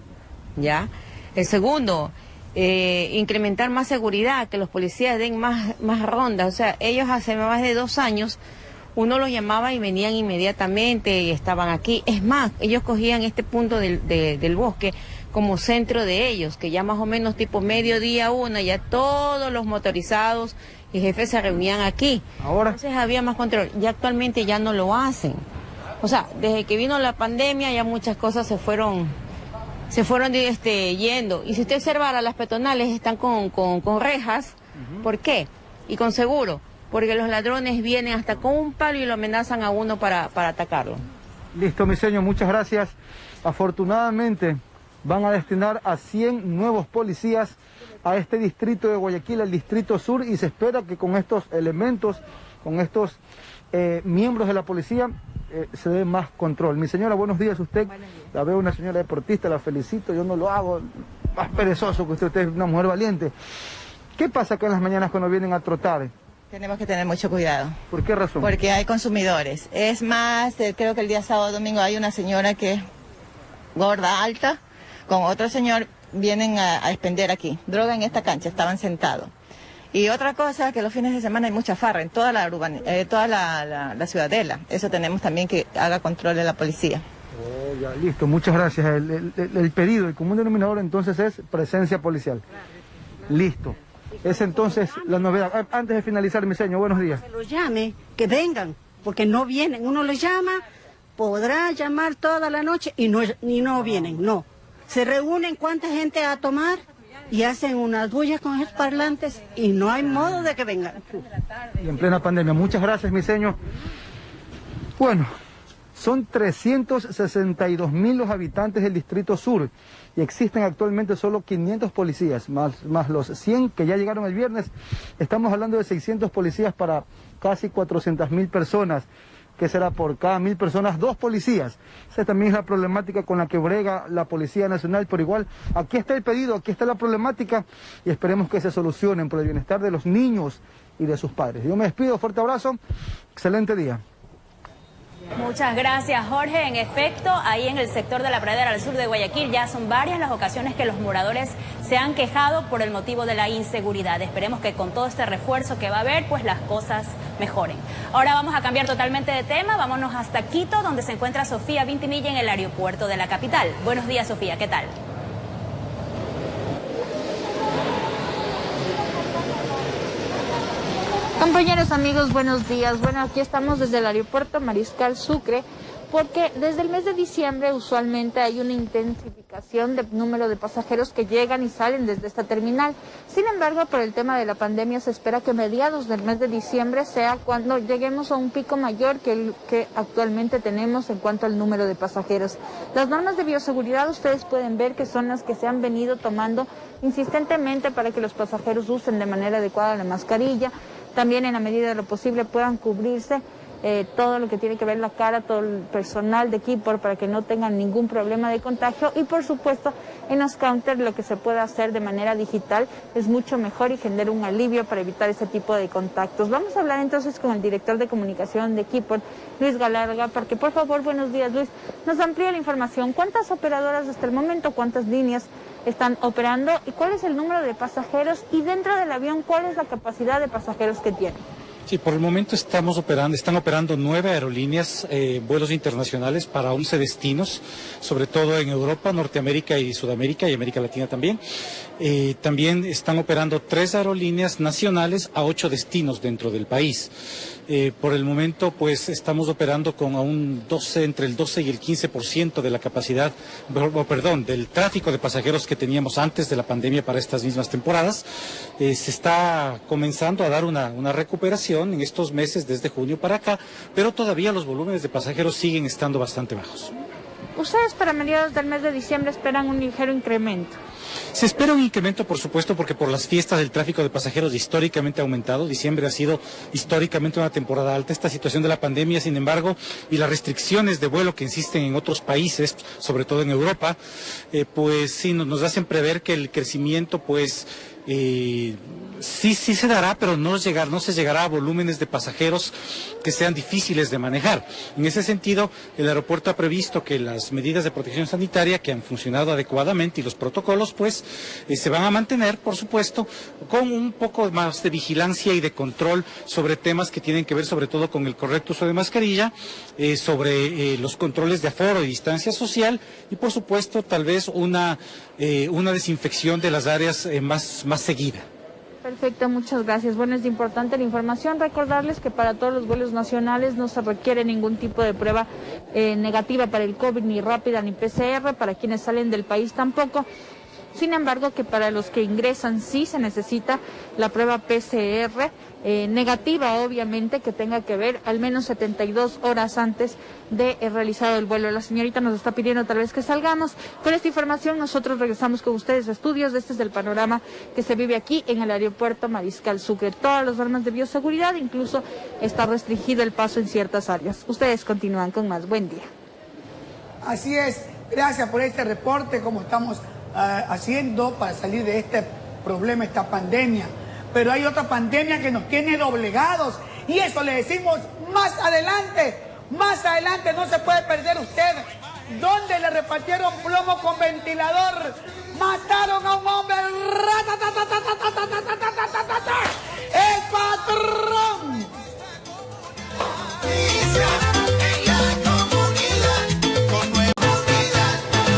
¿ya? El segundo, incrementar más seguridad, que los policías den más rondas. O sea, ellos hace más de 2 años, uno los llamaba y venían inmediatamente y estaban aquí. Es más, ellos cogían este punto del bosque como centro de ellos, que ya más o menos tipo mediodía ya todos los motorizados y jefes se reunían aquí. Ahora. Entonces había más control. Ya actualmente ya no lo hacen. O sea, desde que vino la pandemia ya muchas cosas se fueron yendo. Y si usted observara, las peatonales están con rejas. ¿Por qué? Y con seguro. Porque los ladrones vienen hasta con un palo y lo amenazan a uno para atacarlo. Listo, mi señor, muchas gracias. Afortunadamente van a destinar a 100 nuevos policías a este distrito de Guayaquil, el distrito sur, y se espera que con estos elementos, con estos miembros de la policía, se dé más control. Mi señora, buenos días. Usted, la veo una señora deportista, la felicito, yo no lo hago, más perezoso que usted es una mujer valiente. ¿Qué pasa acá en las mañanas cuando vienen a trotar? Tenemos que tener mucho cuidado. ¿Por qué razón? Porque hay consumidores. Es más, creo que el día sábado domingo hay una señora que es gorda, alta, con otro señor, vienen a expender aquí droga en esta cancha, estaban sentados. Y otra cosa, que los fines de semana hay mucha farra en toda la ciudadela. Eso tenemos también que haga control de la policía. Oh, ya, listo, muchas gracias. El pedido, el común denominador entonces es presencia policial. Listo. Es entonces la novedad. Antes de finalizar, mi señor, buenos días. Que los llame, que vengan, porque no vienen. Uno los llama podrá llamar toda la noche y no vienen, no. Se reúnen cuánta gente a tomar y hacen unas bullas con esos parlantes y no hay modo de que vengan. Y en plena pandemia. Muchas gracias, mi señor. Bueno, son 362.000 los habitantes del Distrito Sur y existen actualmente solo 500 policías, más los 100 que ya llegaron el viernes. Estamos hablando de 600 policías para casi 400.000 personas. Que será por cada 1.000 personas 2 policías. Esa también es la problemática con la que brega la Policía Nacional, pero igual aquí está el pedido, aquí está la problemática y esperemos que se solucionen por el bienestar de los niños y de sus padres. Yo me despido, fuerte abrazo, excelente día. Muchas gracias, Jorge. En efecto, ahí en el sector de la Pradera al sur de Guayaquil ya son varias las ocasiones que los moradores se han quejado por el motivo de la inseguridad. Esperemos que con todo este refuerzo que va a haber, pues las cosas mejoren. Ahora vamos a cambiar totalmente de tema. Vámonos hasta Quito, donde se encuentra Sofía Vintimilla en el aeropuerto de la capital. Buenos días, Sofía. ¿Qué tal? Compañeros, amigos, buenos días. Bueno, aquí estamos desde el aeropuerto Mariscal Sucre, porque desde el mes de diciembre usualmente hay una intensificación del número de pasajeros que llegan y salen desde esta terminal. Sin embargo, por el tema de la pandemia se espera que mediados del mes de diciembre sea cuando lleguemos a un pico mayor que el que actualmente tenemos en cuanto al número de pasajeros. Las normas de bioseguridad ustedes pueden ver que son las que se han venido tomando insistentemente para que los pasajeros usen de manera adecuada la mascarilla. También en la medida de lo posible puedan cubrirse todo lo que tiene que ver la cara, todo el personal de equipo para que no tengan ningún problema de contagio y por supuesto en los counters lo que se pueda hacer de manera digital es mucho mejor y genera un alivio para evitar ese tipo de contactos. Vamos a hablar entonces con el director de comunicación de equipo, Luis Galarga, para que por favor, buenos días Luis, nos amplíe la información. ¿Cuántas operadoras hasta el momento, cuántas líneas están operando y cuál es el número de pasajeros y dentro del avión cuál es la capacidad de pasajeros que tiene? Sí, por el momento están operando 9 aerolíneas, vuelos internacionales para 11 destinos, sobre todo en Europa, Norteamérica y Sudamérica y América Latina también. También están operando 3 aerolíneas nacionales a 8 destinos dentro del país. Por el momento, pues estamos operando con entre el 12 y el 15% de la capacidad, del tráfico de pasajeros que teníamos antes de la pandemia para estas mismas temporadas. Se está comenzando a dar una recuperación en estos meses desde junio para acá, pero todavía los volúmenes de pasajeros siguen estando bastante bajos. Ustedes para mediados del mes de diciembre esperan un ligero incremento. Se espera un incremento, por supuesto, porque por las fiestas el tráfico de pasajeros históricamente ha aumentado. Diciembre ha sido históricamente una temporada alta. Esta situación de la pandemia, sin embargo, y las restricciones de vuelo que existen en otros países, sobre todo en Europa, pues sí nos hacen prever que el crecimiento, pues, sí se dará, pero no se llegará a volúmenes de pasajeros que sean difíciles de manejar. En ese sentido, el aeropuerto ha previsto que las medidas de protección sanitaria que han funcionado adecuadamente y los protocolos, pues, se van a mantener, por supuesto, con un poco más de vigilancia y de control sobre temas que tienen que ver sobre todo con el correcto uso de mascarilla, sobre los controles de aforo y distancia social y, por supuesto, tal vez una desinfección de las áreas más seguida. Perfecto, muchas gracias. Bueno, es importante la información. Recordarles que para todos los vuelos nacionales no se requiere ningún tipo de prueba negativa para el COVID, ni rápida ni PCR, para quienes salen del país tampoco. Sin embargo, que para los que ingresan sí se necesita la prueba PCR negativa, obviamente, que tenga que ver al menos 72 horas antes de realizado el vuelo. La señorita nos está pidiendo tal vez que salgamos. Con esta información nosotros regresamos con ustedes a estudios. Este es el panorama que se vive aquí en el aeropuerto Mariscal Sucre. Todas las normas de bioseguridad, incluso está restringido el paso en ciertas áreas. Ustedes continúan con más. Buen día. Así es. Gracias por este reporte, como estamos haciendo para salir de este problema, esta pandemia. Pero hay otra pandemia que nos tiene doblegados y eso le decimos más adelante. Más adelante, no se puede perder usted. ¿Dónde le repartieron plomo con ventilador? Mataron a un hombre. ¡El patrón!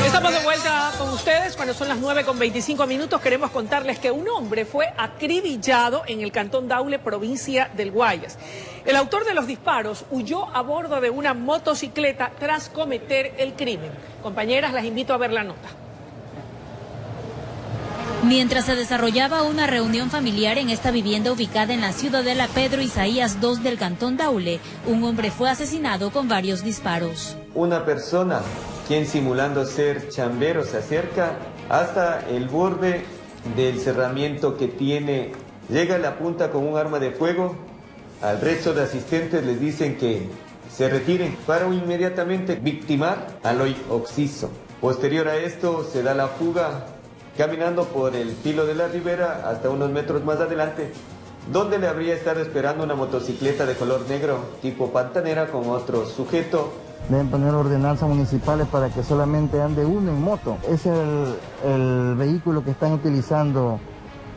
Estamos de vuelta con ustedes cuando son las 9. 9:25. Queremos contarles que un hombre fue acribillado en el Cantón Daule, provincia del Guayas. El autor de los disparos huyó a bordo de una motocicleta tras cometer el crimen. Compañeras, las invito a ver la nota. Mientras se desarrollaba una reunión familiar en esta vivienda ubicada en la ciudadela Pedro Isaías II del Cantón Daule, un hombre fue asesinado con varios disparos. Una persona, quien simulando ser chambero, se acerca hasta el borde del cerramiento que tiene, llega a la punta con un arma de fuego. Al resto de asistentes les dicen que se retiren para inmediatamente victimar al hoy occiso. Posterior a esto se da la fuga caminando por el filo de la ribera hasta unos metros más adelante, donde le habría estado esperando una motocicleta de color negro tipo pantanera con otro sujeto. Deben poner ordenanzas municipales para que solamente ande uno en moto. Es el vehículo que están utilizando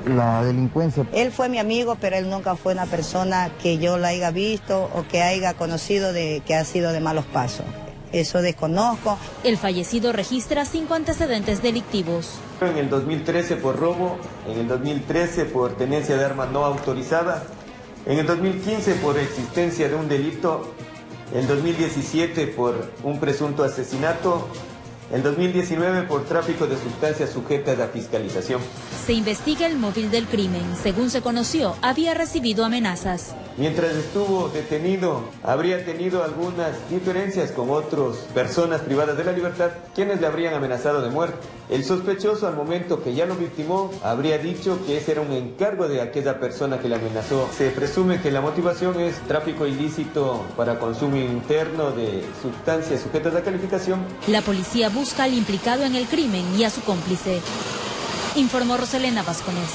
la delincuencia. Él fue mi amigo, pero él nunca fue una persona que yo la haya visto o que haya conocido que ha sido de malos pasos. Eso desconozco. El fallecido registra 5 antecedentes delictivos. En el 2013 por robo, en el 2013 por tenencia de arma no autorizada, en el 2015 por existencia de un delito, en 2017 por un presunto asesinato, en 2019 por tráfico de sustancias sujetas a fiscalización. Se investiga el móvil del crimen. Según se conoció, había recibido amenazas. Mientras estuvo detenido, habría tenido algunas diferencias con otras personas privadas de la libertad, quienes le habrían amenazado de muerte. El sospechoso, al momento que ya lo victimó, habría dicho que ese era un encargo de aquella persona que le amenazó. Se presume que la motivación es tráfico ilícito para consumo interno de sustancias sujetas a calificación. La policía busca al implicado en el crimen y a su cómplice. Informó Roselena Vasconés.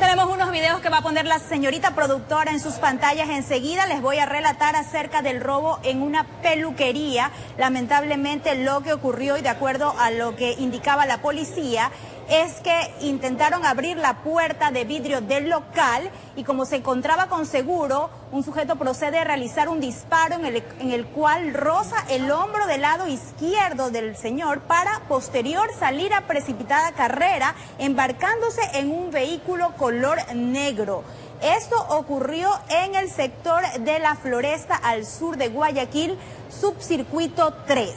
Tenemos unos videos que va a poner la señorita productora en sus pantallas. Enseguida les voy a relatar acerca del robo en una peluquería. Lamentablemente lo que ocurrió, y de acuerdo a lo que indicaba la policía, es que intentaron abrir la puerta de vidrio del local y como se encontraba con seguro, un sujeto procede a realizar un disparo en el cual roza el hombro del lado izquierdo del señor para posterior salir a precipitada carrera embarcándose en un vehículo color negro. Esto ocurrió en el sector de La Floresta al sur de Guayaquil, subcircuito 3.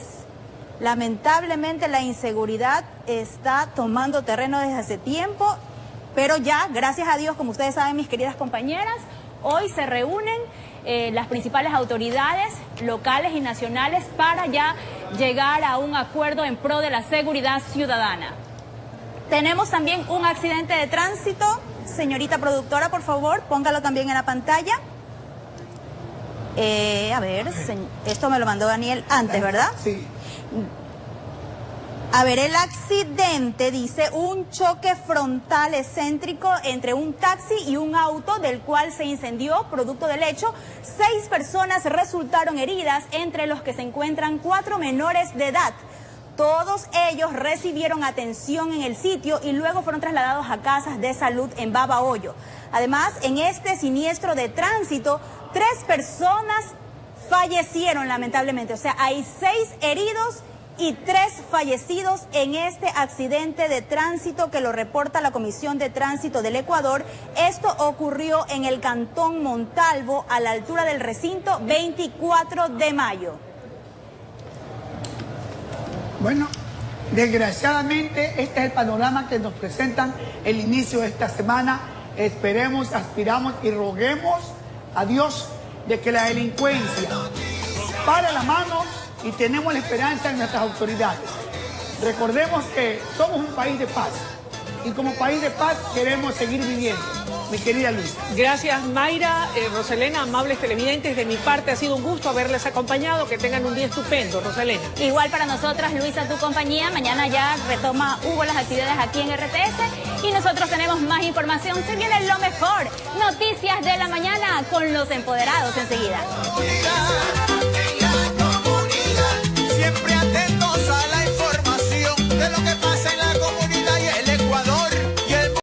Lamentablemente la inseguridad está tomando terreno desde hace tiempo, pero ya, gracias a Dios, como ustedes saben, mis queridas compañeras, hoy se reúnen las principales autoridades locales y nacionales para ya llegar a un acuerdo en pro de la seguridad ciudadana. Tenemos también un accidente de tránsito. Señorita productora, por favor, póngalo también en la pantalla. A ver, esto me lo mandó Daniel antes, ¿verdad? Sí. A ver, el accidente dice un choque frontal excéntrico entre un taxi y un auto del cual se incendió. Producto del hecho, 6 personas resultaron heridas, entre los que se encuentran 4 menores de edad. Todos ellos recibieron atención en el sitio y luego fueron trasladados a casas de salud en Babahoyo. Además, en este siniestro de tránsito, 3 personas fallecieron lamentablemente. O sea, hay 6 heridos y 3 fallecidos en este accidente de tránsito que lo reporta la Comisión de Tránsito del Ecuador. Esto ocurrió en el Cantón Montalvo, a la altura del recinto 24 de mayo. Bueno, desgraciadamente este es el panorama que nos presentan el inicio de esta semana. Esperemos, aspiramos y roguemos a Dios de que la delincuencia pare la mano y tenemos la esperanza en nuestras autoridades. Recordemos que somos un país de paz y como país de paz queremos seguir viviendo. Mi querida Luisa. Gracias, Mayra, Roselena, amables televidentes. De mi parte ha sido un gusto haberles acompañado. Que tengan un día estupendo, Roselena. Igual para nosotras, Luisa, tu compañía. Mañana ya retoma Hugo las actividades aquí en RTS y nosotros tenemos más información. Se viene lo mejor. Noticias de la mañana con los empoderados enseguida.